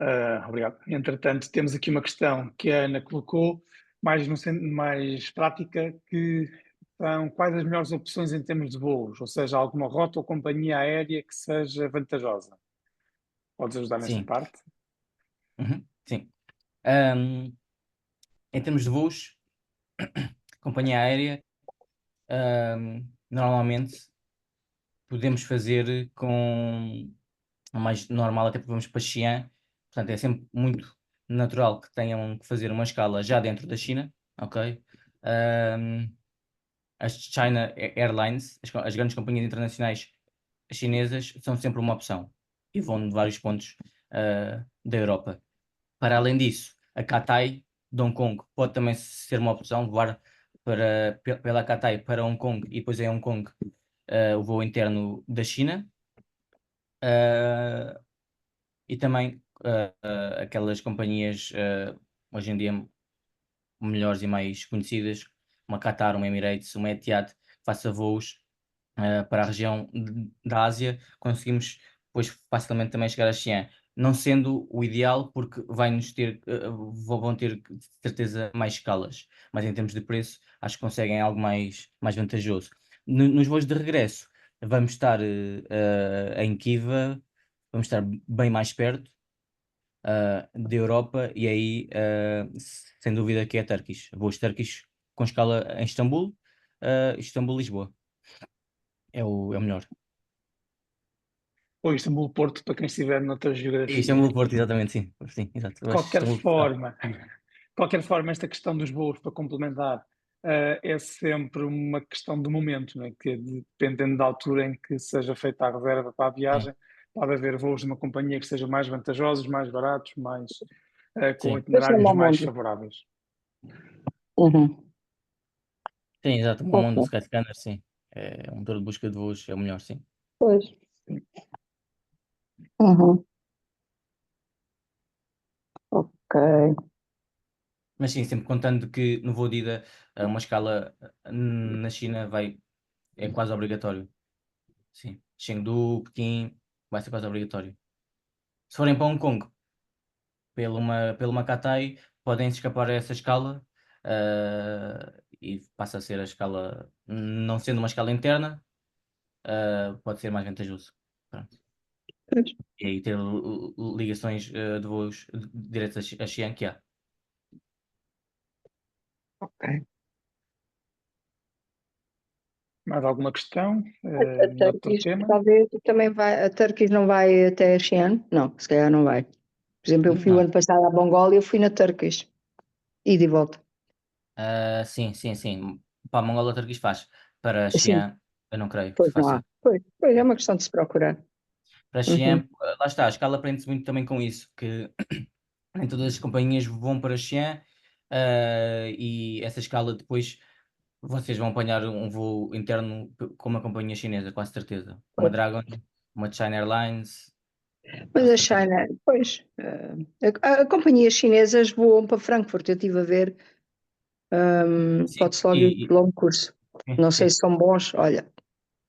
obrigado. Entretanto, temos aqui uma questão que a Ana colocou, mais prática, que são quais as melhores opções em termos de voos, ou seja, alguma rota ou companhia aérea que seja vantajosa. Podes ajudar nesta Sim, parte? sim. Em termos de voos, companhia aérea, normalmente podemos fazer com o mais normal, até porque vamos para Xi'an, portanto é sempre muito natural que tenham que fazer uma escala já dentro da China, ok? Ahm, as China Airlines, as grandes companhias internacionais chinesas, são sempre uma opção e vão de vários pontos da Europa. Para além disso, a Cathay de Hong Kong pode também ser uma opção, voar pela Cathay para Hong Kong e depois em Hong Kong o voo interno da China. Uh, e também aquelas companhias hoje em dia melhores e mais conhecidas, uma Qatar, uma Emirates, uma Etihad, que faça voos para a região da Ásia, conseguimos depois facilmente também chegar a Xi'an. Não sendo o ideal, porque vão ter de certeza mais escalas, mas em termos de preço, acho que conseguem algo mais vantajoso. Nos voos de regresso, vamos estar em Kiva, vamos estar bem mais perto da Europa, e aí, sem dúvida, que é Turkish. Voos Turkish com escala em Istambul, Istambul-Lisboa. É o melhor. Ou Istambul-Porto, para quem estiver noutra E geografia. Istambul-Porto, exatamente, sim. Sim, exato. De Eu acho qualquer Istambul-Portugal. forma, esta questão dos voos, para complementar, é sempre uma questão de momento, não é? Que dependendo da altura em que seja feita a reserva para a Sim, viagem, pode haver voos de uma companhia que sejam mais vantajosos, mais baratos, com sim. Deixa-me itinerários ao mais mundo. favoráveis. Uhum. Sim, exato. O mundo do Ok. Skyscanner, sim. É um motor de busca de voos, é o melhor, sim. Pois. Uhum. Ok. Mas sim, sempre contando que no voo de ida, uma escala na China é quase obrigatório. Sim. Chengdu, Pequim, vai ser quase obrigatório. Se forem para Hong Kong, pela uma Cathay, podem escapar a essa escala, e passa a ser a escala, não sendo uma escala interna, pode ser mais vantajoso. Pronto. Pois. E aí ter ligações de voos diretos a Xi'an que há. Ok. Mais alguma questão? A Noutro Turkish, tema? talvez também vai. A Turkish não vai até Xi'an? Não, se calhar não vai. Por exemplo, eu fui o Não. ano passado à Mongólia, eu fui na Turkish. E de volta. Sim, sim, sim. Para a Mongola Turkish faz. Para Assim, Xi'an, eu não creio que pois não há. faça. Pois é uma questão de se procurar. Para Uhum. Xi'an, lá está, a escala aprende-se muito também com isso, que nem todas as companhias vão para Xi'an, e essa escala depois vocês vão apanhar um voo interno com uma companhia chinesa, quase certeza. Uma Pois. Dragon, uma China Airlines. Mas a Está-se a China, pois, a companhias chinesas voam para Frankfurt, eu estive a ver, Sim, pode-se logo ir de longo curso. Não sei se são bons, olha,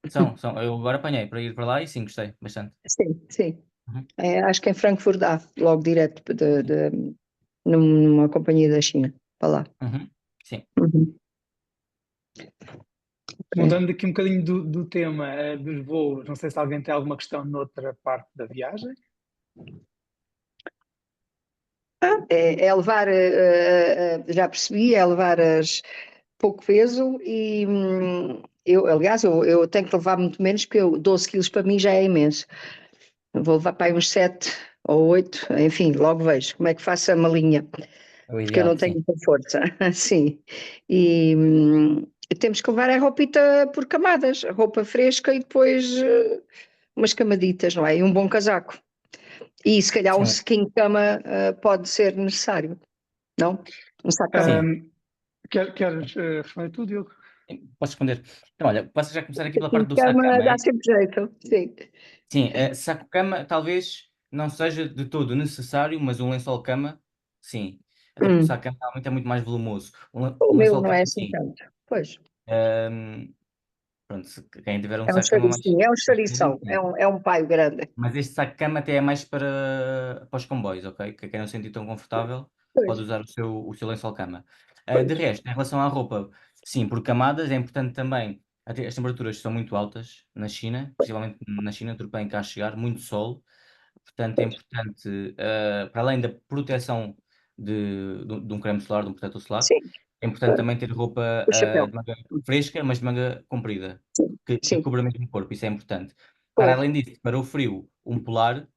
são. Eu agora apanhei para ir para lá e sim, gostei bastante. sim. Uhum. Acho que em Frankfurt dá, logo direto numa companhia da China, para lá. Uhum. Sim. Uhum. Mudando aqui um bocadinho do tema dos voos, não sei se alguém tem alguma questão noutra parte da viagem. É levar, já percebi, é levar pouco peso e aliás, eu tenho que levar muito menos, porque 12 quilos para mim já é imenso. Vou levar para aí uns 7 ou 8, enfim, logo vejo como é que faço a malinha, É o porque eu ideal, não tenho sim. muita força, sim. E temos que levar a roupita por camadas, a roupa fresca e depois umas camaditas, não é? E um bom casaco. E se calhar um Sim. saquinho de cama pode ser necessário, não? Um saco de cama. Sim. Queres responder tu, Diogo? Posso responder? Então, olha, posso já começar aqui pela Saquinho parte de do cama saco-cama, dá é? sempre jeito, sim. Sim, saco-cama talvez não seja de todo necessário, mas um lençol-cama, sim. Até porque o Hum. saco-cama realmente é muito mais volumoso. O Um meu não lençol-cama, é assim sim. tanto. Pois, Pronto, quem tiver um é um saco-cama chouricinho, é um mais chourição, pequenino, sim. é um paio grande. Mas este saco-cama até é mais para os comboios, ok? Que quem não se sentir tão confortável Pois, pode usar o seu lençol-cama. De pois. resto, em relação à roupa, sim, por camadas, é importante também. Até as temperaturas são muito altas na China, principalmente na China, tudo bem cá a chegar, muito sol. Portanto, é importante, para além da proteção de um creme solar, de um protetor solar, Sim, é importante claro. também ter roupa O chapéu. de manga fresca, mas de manga comprida, Sim, que sim, cubra mesmo o corpo, isso é importante. Para pois. além disso, para o frio, um polar,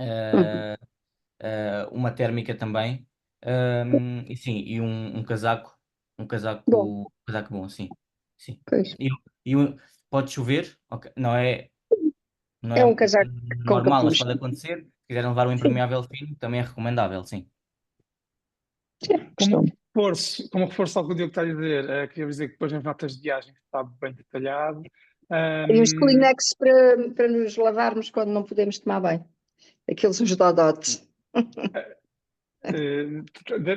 Uhum. eh, uma térmica também, e sim, e um casaco, Bom, um casaco bom, sim, sim. pois. E, pode chover, ok, não É é um casaco com normal, mas capucha. pode acontecer. Se quiserem levar um Sim, impermeável fino, também é recomendável, sim. sim, Como costume. reforço ao que o Diogo está a dizer, queria dizer que depois nas notas de viagem está bem detalhado. E uns Ahm, Kleenex para nos lavarmos quando não podemos tomar banho. Aqueles os dodotes.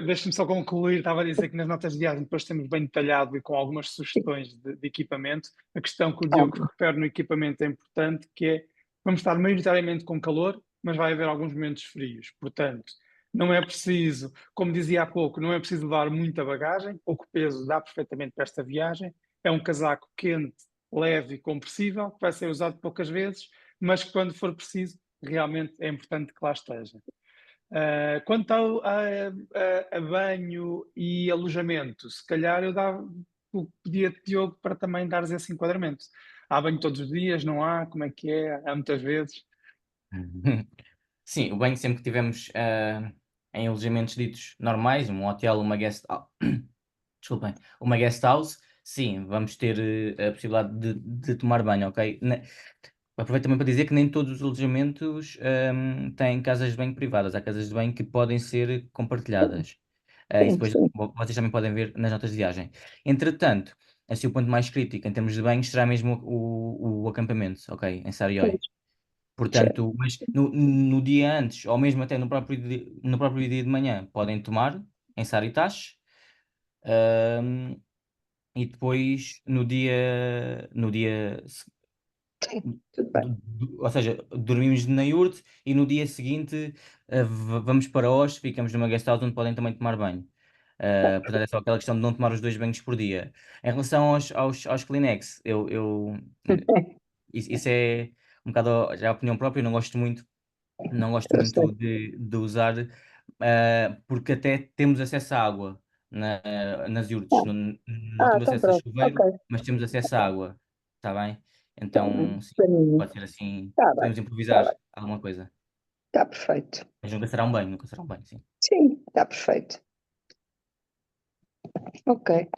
Deixa-me só concluir, estava a dizer que nas notas de viagem depois temos bem detalhado e com algumas sugestões de equipamento. A questão que o Diogo Óbvio. refere no equipamento é importante, que é, vamos estar maioritariamente com calor, mas vai haver alguns momentos frios. Portanto, não é preciso, como dizia há pouco, não é preciso levar muita bagagem, pouco peso dá perfeitamente para esta viagem. É um casaco quente, leve e compressível, que vai ser usado poucas vezes, mas que quando for preciso, realmente é importante que lá esteja. Quanto a banho e alojamento, se calhar pedia-te, Diogo, para também dares esse enquadramento. Há banho todos os dias, não há? Como é que é? Há muitas vezes. Sim, o banho sempre que tivemos em alojamentos ditos normais, um hotel, desculpem, uma guest house, sim, vamos ter a possibilidade de tomar banho, ok? Aproveito também para dizer que nem todos os alojamentos têm casas de banho privadas. Há casas de banho que podem ser compartilhadas. Isso Sim, depois sim. vocês também podem ver nas notas de viagem. Entretanto, assim, o ponto mais crítico em termos de banho será mesmo o acampamento, ok? Em Saraioi. Pois. Portanto, mas no dia antes, ou mesmo até no próprio dia de manhã, podem tomar em Saritash. ahm, e depois no dia Sim, tudo bem. ou seja, dormimos na iurte e no dia seguinte vamos para Osh, ficamos numa guest house onde podem também tomar banho. Portanto, é só aquela questão de não tomar os 2 banhos por dia. Em relação aos Kleenex, isso é um bocado já a opinião própria, eu não gosto Eu sei. muito de usar, porque até temos acesso à água nas iurtes. Não temos Então acesso a pronto. Ok. chuveiro, mas temos acesso à água. Está bem? Tá Então, sim, bem. pode ser assim. Está bem. Podemos Está improvisar bem. alguma coisa. Está perfeito. Mas nunca será um banho, nunca será um banho, sim. Sim, está perfeito. Ok.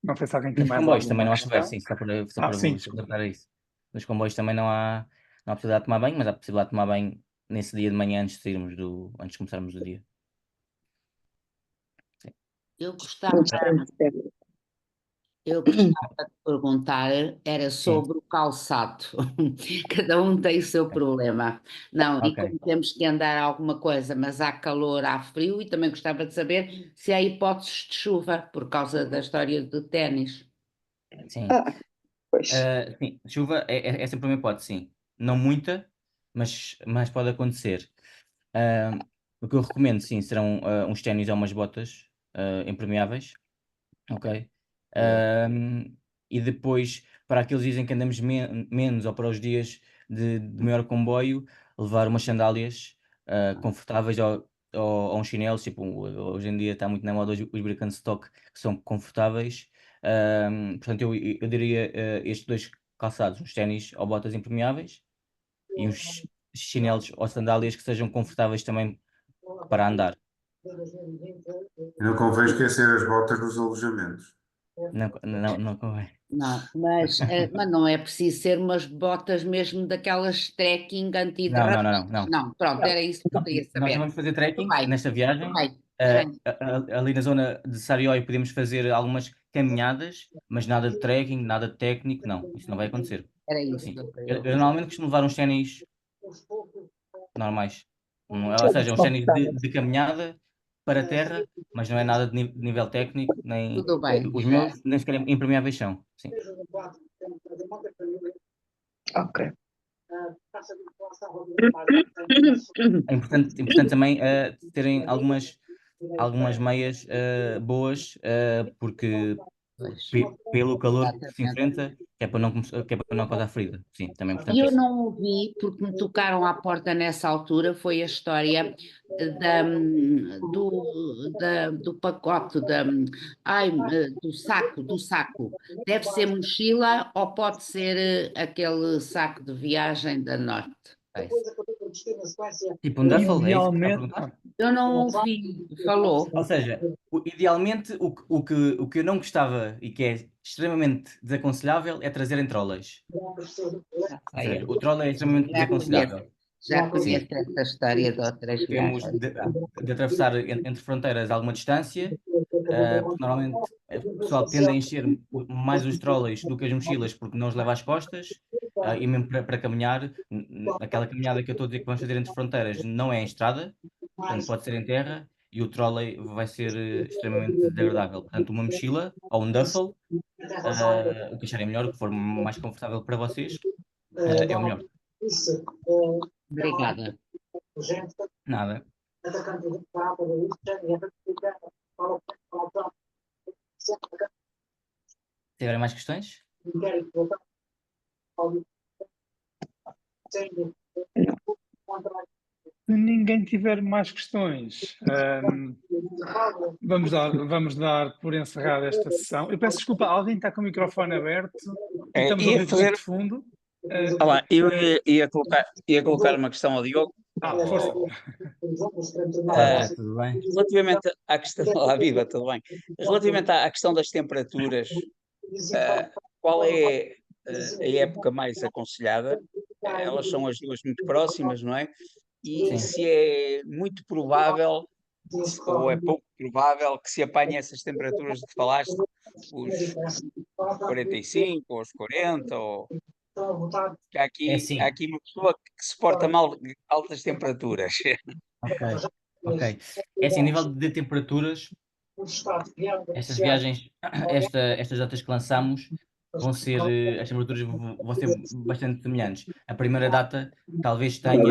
Não sei se alguém tem Nos mais comboios também alguma não há chuveiro, questão. sim, só para Sim, vos desculpa. adaptar a isso. Nos comboios também não há possibilidade de tomar banho, mas há possibilidade de tomar banho nesse dia de manhã antes de começarmos o dia. Sim. Eu gostava, Muito bem. Eu gostava de perguntar, era Sim, sobre o calçado. Cada um tem o seu problema. Não, e ok. como temos que andar alguma coisa, mas há calor, há frio, e também gostava de saber se há hipóteses de chuva, por causa da história do ténis. Sim. Ah, pois. Sim, chuva é sempre uma hipótese, sim. Não muita, mas pode acontecer. O que eu recomendo, sim, serão uns ténis ou umas botas impermeáveis, ok? E depois, para aqueles dias em que andamos menos ou para os dias de maior comboio, levar umas sandálias confortáveis ou uns chinelos, tipo, hoje em dia está muito na moda os Birkenstock, que são confortáveis. Portanto, eu diria estes dois calçados, uns ténis ou botas impermeáveis e uns chinelos ou sandálias que sejam confortáveis também para andar. Não convém esquecer as botas nos alojamentos. Não convém. Não, mas não é preciso ser umas botas mesmo daquelas trekking Não. antiderrapantes. Não, pronto, era isso que eu queria Nós não saber. vamos fazer trekking Vai, nesta viagem. vai, Ali na zona de Sarioi podemos fazer algumas caminhadas, mas nada de trekking, nada de técnico, não. Isso não vai acontecer. era isso. Sim. Eu normalmente costumo levar uns ténis normais. Ou seja, uns ténis de caminhada para a terra, mas não é nada de nível técnico, nem Tudo bem. os meus nem sequer impermeáveis são. Sim. Ok. É importante também terem algumas meias boas, porque Pois, pelo calor que se exatamente. enfrenta, que é para não causar ferida. Sim, também é E importante eu isso. não ouvi, porque me tocaram à porta nessa altura, foi a história do pacote, do saco. Deve ser mochila ou pode ser aquele saco de viagem da Norte? É isso. Tipo um duffel, é isso que está a Idealmente, perguntar? Eu não ouvi, falou. Ou seja, idealmente o que eu não gostava e que é extremamente desaconselhável é trazer em trolley. Ou seja, o trolley é extremamente Já conheço, desaconselhável. já Sim. conheço essa história de outras Temos viagens. de atravessar entre fronteiras alguma distância, porque normalmente o pessoal tende a encher mais os trolleys do que as mochilas porque não os leva às costas, e mesmo para caminhar, aquela caminhada que eu estou a dizer que vamos fazer entre fronteiras não é em estrada, portanto pode ser em terra, e o trolley vai ser extremamente desagradável. Portanto, uma mochila ou um duffel, o que acharem melhor, o que for mais confortável para vocês, é o melhor. Obrigada. Nada. Se tiverem mais questões? se ninguém tiver mais questões, vamos dar por encerrada esta sessão. Eu peço desculpa, alguém está com o microfone aberto e estamos a Ia ouvir fazer. ruído de fundo. Olá, eu ia colocar uma questão ao Diogo. Força. Tudo bem? Relativamente à questão. Olá, viva, tudo bem? Relativamente à questão das temperaturas, qual é a época mais aconselhada? Elas são as duas muito próximas, não é? E Sim. se é muito provável ou é pouco provável que se apanhe essas temperaturas de que falaste, os 45 ou os 40, ou que há É aqui, assim. há aqui uma pessoa que suporta mal altas temperaturas. Ok. É assim, a nível de temperaturas, estas viagens, estas datas que lançamos vão ser, as temperaturas vão ser bastante semelhantes. A primeira data talvez tenha,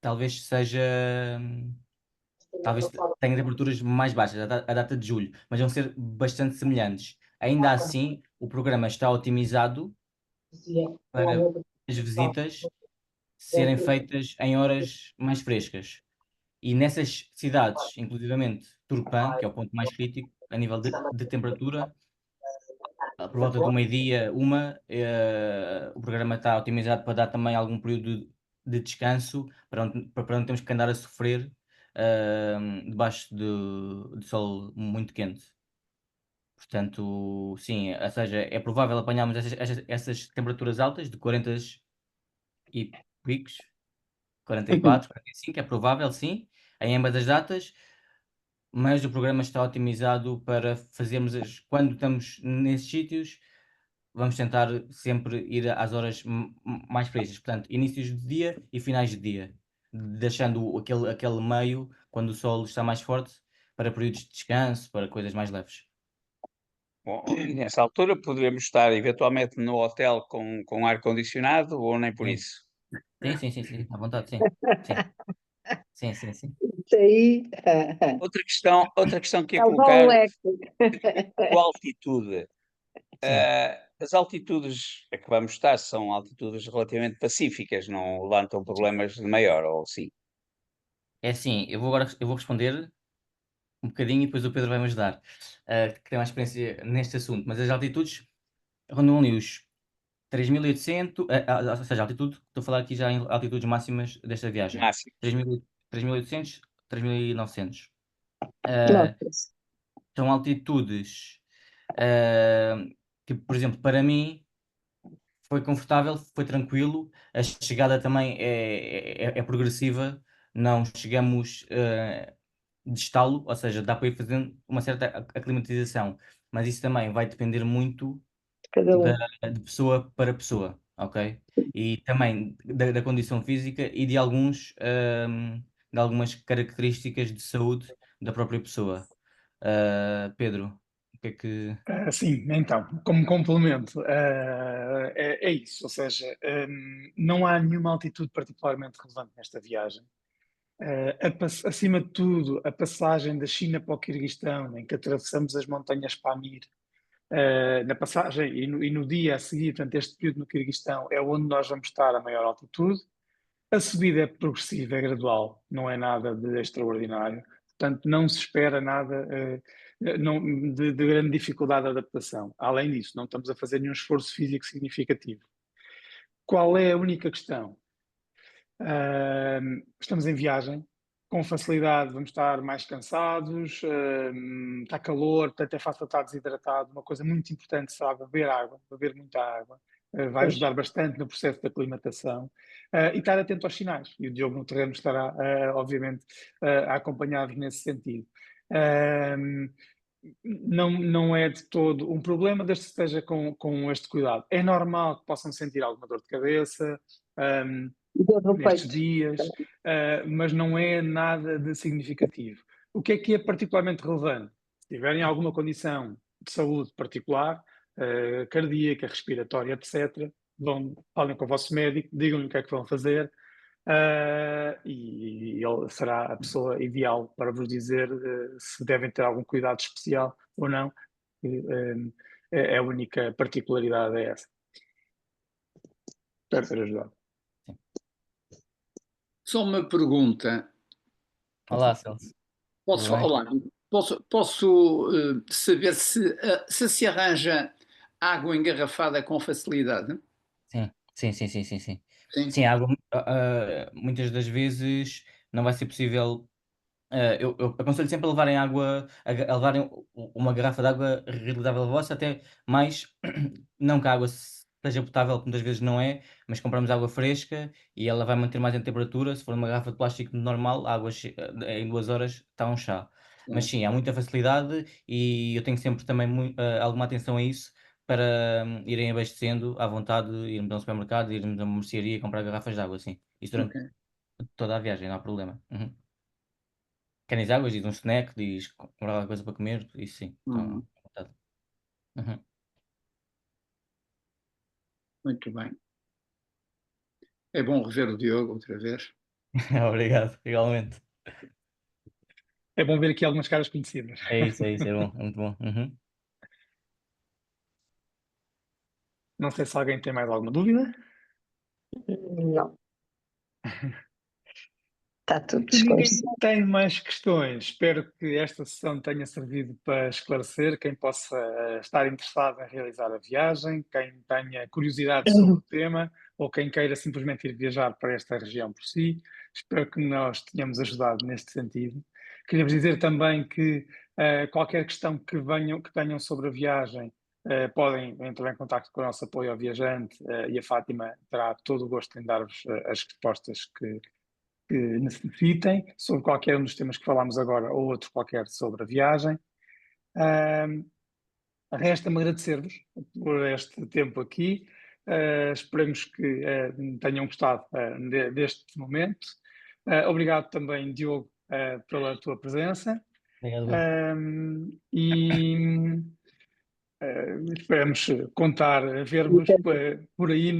talvez seja, talvez tenha temperaturas mais baixas, a data de julho, mas vão ser bastante semelhantes. Ainda assim, o programa está otimizado para as visitas serem feitas em horas mais frescas. E nessas cidades, inclusivamente Turpan, que é o ponto mais crítico a nível de temperatura, por volta do meio-dia, o programa está otimizado para dar também algum período de descanso, para não termos que andar a sofrer debaixo de sol muito quente. Portanto, sim, ou seja, é provável apanharmos essas temperaturas altas de 40 e picos, 44, 45, é provável, sim, em ambas as datas. mas o programa está otimizado para fazermos quando estamos nesses sítios, vamos tentar sempre ir às horas mais precisas, portanto, inícios de dia e finais de dia, deixando aquele meio, quando o sol está mais forte, para períodos de descanso, para coisas mais leves. Bom, e nessa altura poderíamos estar eventualmente no hotel com ar-condicionado ou nem por Sim, isso. sim, à vontade, sim. Sim. Isso aí. Outra questão que ia Ele dá um colocar, leque. a altitude. Sim. As altitudes a que vamos estar são altitudes relativamente pacíficas, não levantam problemas de maior, ou sim? É assim, eu vou responder um bocadinho e depois o Pedro vai-me ajudar, que tem mais experiência neste assunto, mas as altitudes rondam ali os 3.800, ou seja, a altitude, estou a falar aqui já em altitudes máximas desta viagem, Máximo. 3.800, 3.900. Ah, Nota-se. São altitudes ah, que, por exemplo, para mim foi confortável, foi tranquilo, a chegada também é progressiva, não chegamos de estalo, ou seja, dá para ir fazendo uma certa aclimatização, mas isso também vai depender muito Cada um. de pessoa para pessoa, ok? E também da condição física e de algumas características de saúde da própria pessoa. Pedro, o que é que. Sim, então, como complemento, é isso, ou seja, não há nenhuma altitude particularmente relevante nesta viagem. Acima de tudo, a passagem da China para o Quirguistão, em que atravessamos as montanhas Pamir, na passagem e no dia a seguir, portanto, este período no Quirguistão é onde nós vamos estar a maior altitude. A subida é progressiva, é gradual, não é nada de extraordinário. Portanto, não se espera nada de grande dificuldade de adaptação. Além disso, não estamos a fazer nenhum esforço físico significativo. Qual é a única questão? Estamos em viagem, com facilidade vamos estar mais cansados, está calor, portanto é fácil estar desidratado. Uma coisa muito importante será beber água, beber muita água. Vai Pois. ajudar bastante no processo de aclimatação e estar atento aos sinais. E o Diogo no terreno estará, obviamente, a acompanhar-vos nesse sentido. Não é de todo um problema, desde que esteja com este cuidado. É normal que possam sentir alguma dor de cabeça, Dor no nestes peito. dias, mas não é nada de significativo. O que é particularmente relevante? Se tiverem alguma condição de saúde particular, cardíaca, respiratória, etc., falem com o vosso médico, digam-lhe o que é que vão fazer, e ele será a pessoa ideal para vos dizer se devem ter algum cuidado especial ou não. A única particularidade é essa. Espero ter ajudado. Só uma pergunta. Olá, Celso. Posso Tudo bem? falar? Posso saber se arranja água engarrafada com facilidade? Sim. Sim. Sim, a água, muitas das vezes não vai ser possível. Eu aconselho sempre a levarem água, a levarem uma garrafa de água reutilizável vossa, até mais, não que a água seja potável, que muitas vezes não é, mas compramos água fresca e ela vai manter mais em temperatura. Se for uma garrafa de plástico normal, a água em 2 horas está um chá. Mas sim, há muita facilidade e eu tenho sempre também alguma atenção a isso para irem abastecendo à vontade, irmos ao supermercado, irmos a uma mercearia e comprar garrafas de água, sim. Isso durante Ok. toda a viagem, não há problema. Uhum. Querem águas, diz um snack, diz comprar alguma coisa para comer, isso sim, Uhum. estão à vontade. Uhum. Muito bem. É bom rever o Diogo outra vez. Obrigado, igualmente. É bom ver aqui algumas caras conhecidas. É isso, é bom, é muito bom. Uhum. Não sei se alguém tem mais alguma dúvida. Não. Está tudo Se ninguém esclarecido. tem mais questões, espero que esta sessão tenha servido para esclarecer quem possa estar interessado em realizar a viagem, quem tenha curiosidade sobre o tema ou quem queira simplesmente ir viajar para esta região por si. Espero que nós tenhamos ajudado neste sentido. Queria-vos dizer também que qualquer questão que tenham sobre a viagem, podem entrar em contato com o nosso apoio ao viajante e a Fátima terá todo o gosto em dar-vos as respostas que necessitem, sobre qualquer um dos temas que falámos agora ou outro qualquer sobre a viagem. Resta-me agradecer-vos por este tempo aqui. Esperemos que tenham gostado deste momento. Obrigado também, Diogo, pela tua presença. Obrigado. E esperamos contar, ver-vos por aí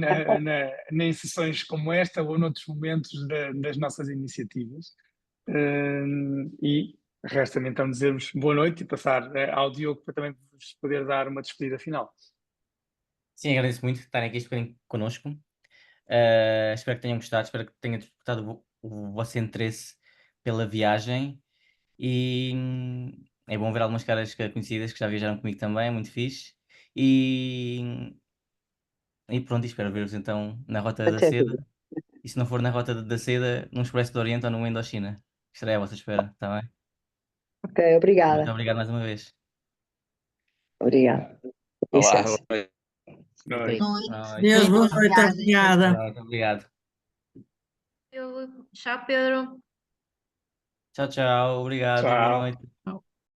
em sessões como esta ou noutros momentos das nossas iniciativas. E resta-me então dizer-vos boa noite e passar ao Diogo para também vos poder dar uma despedida final. Sim, agradeço muito estarem aqui este bocadinho connosco. Espero que tenham gostado, espero que tenha despertado o vosso interesse pela viagem e é bom ver algumas caras conhecidas que já viajaram comigo também, é muito fixe. E pronto, espero ver-vos então na Rota da Até Seda. E se não for na Rota da Seda, num Expresso do Oriente ou no Indochina. Estarei à vossa espera, está bem? Ok, Muito obrigada. obrigado mais uma vez. Obrigada. Olá, Licença. boa noite. Noite. Noite. Deus, boa Boa noite, viagem. obrigada. Noite, obrigado. Tchau, Pedro. Tchau, tchau. Obrigado. Boa Tchau. noite.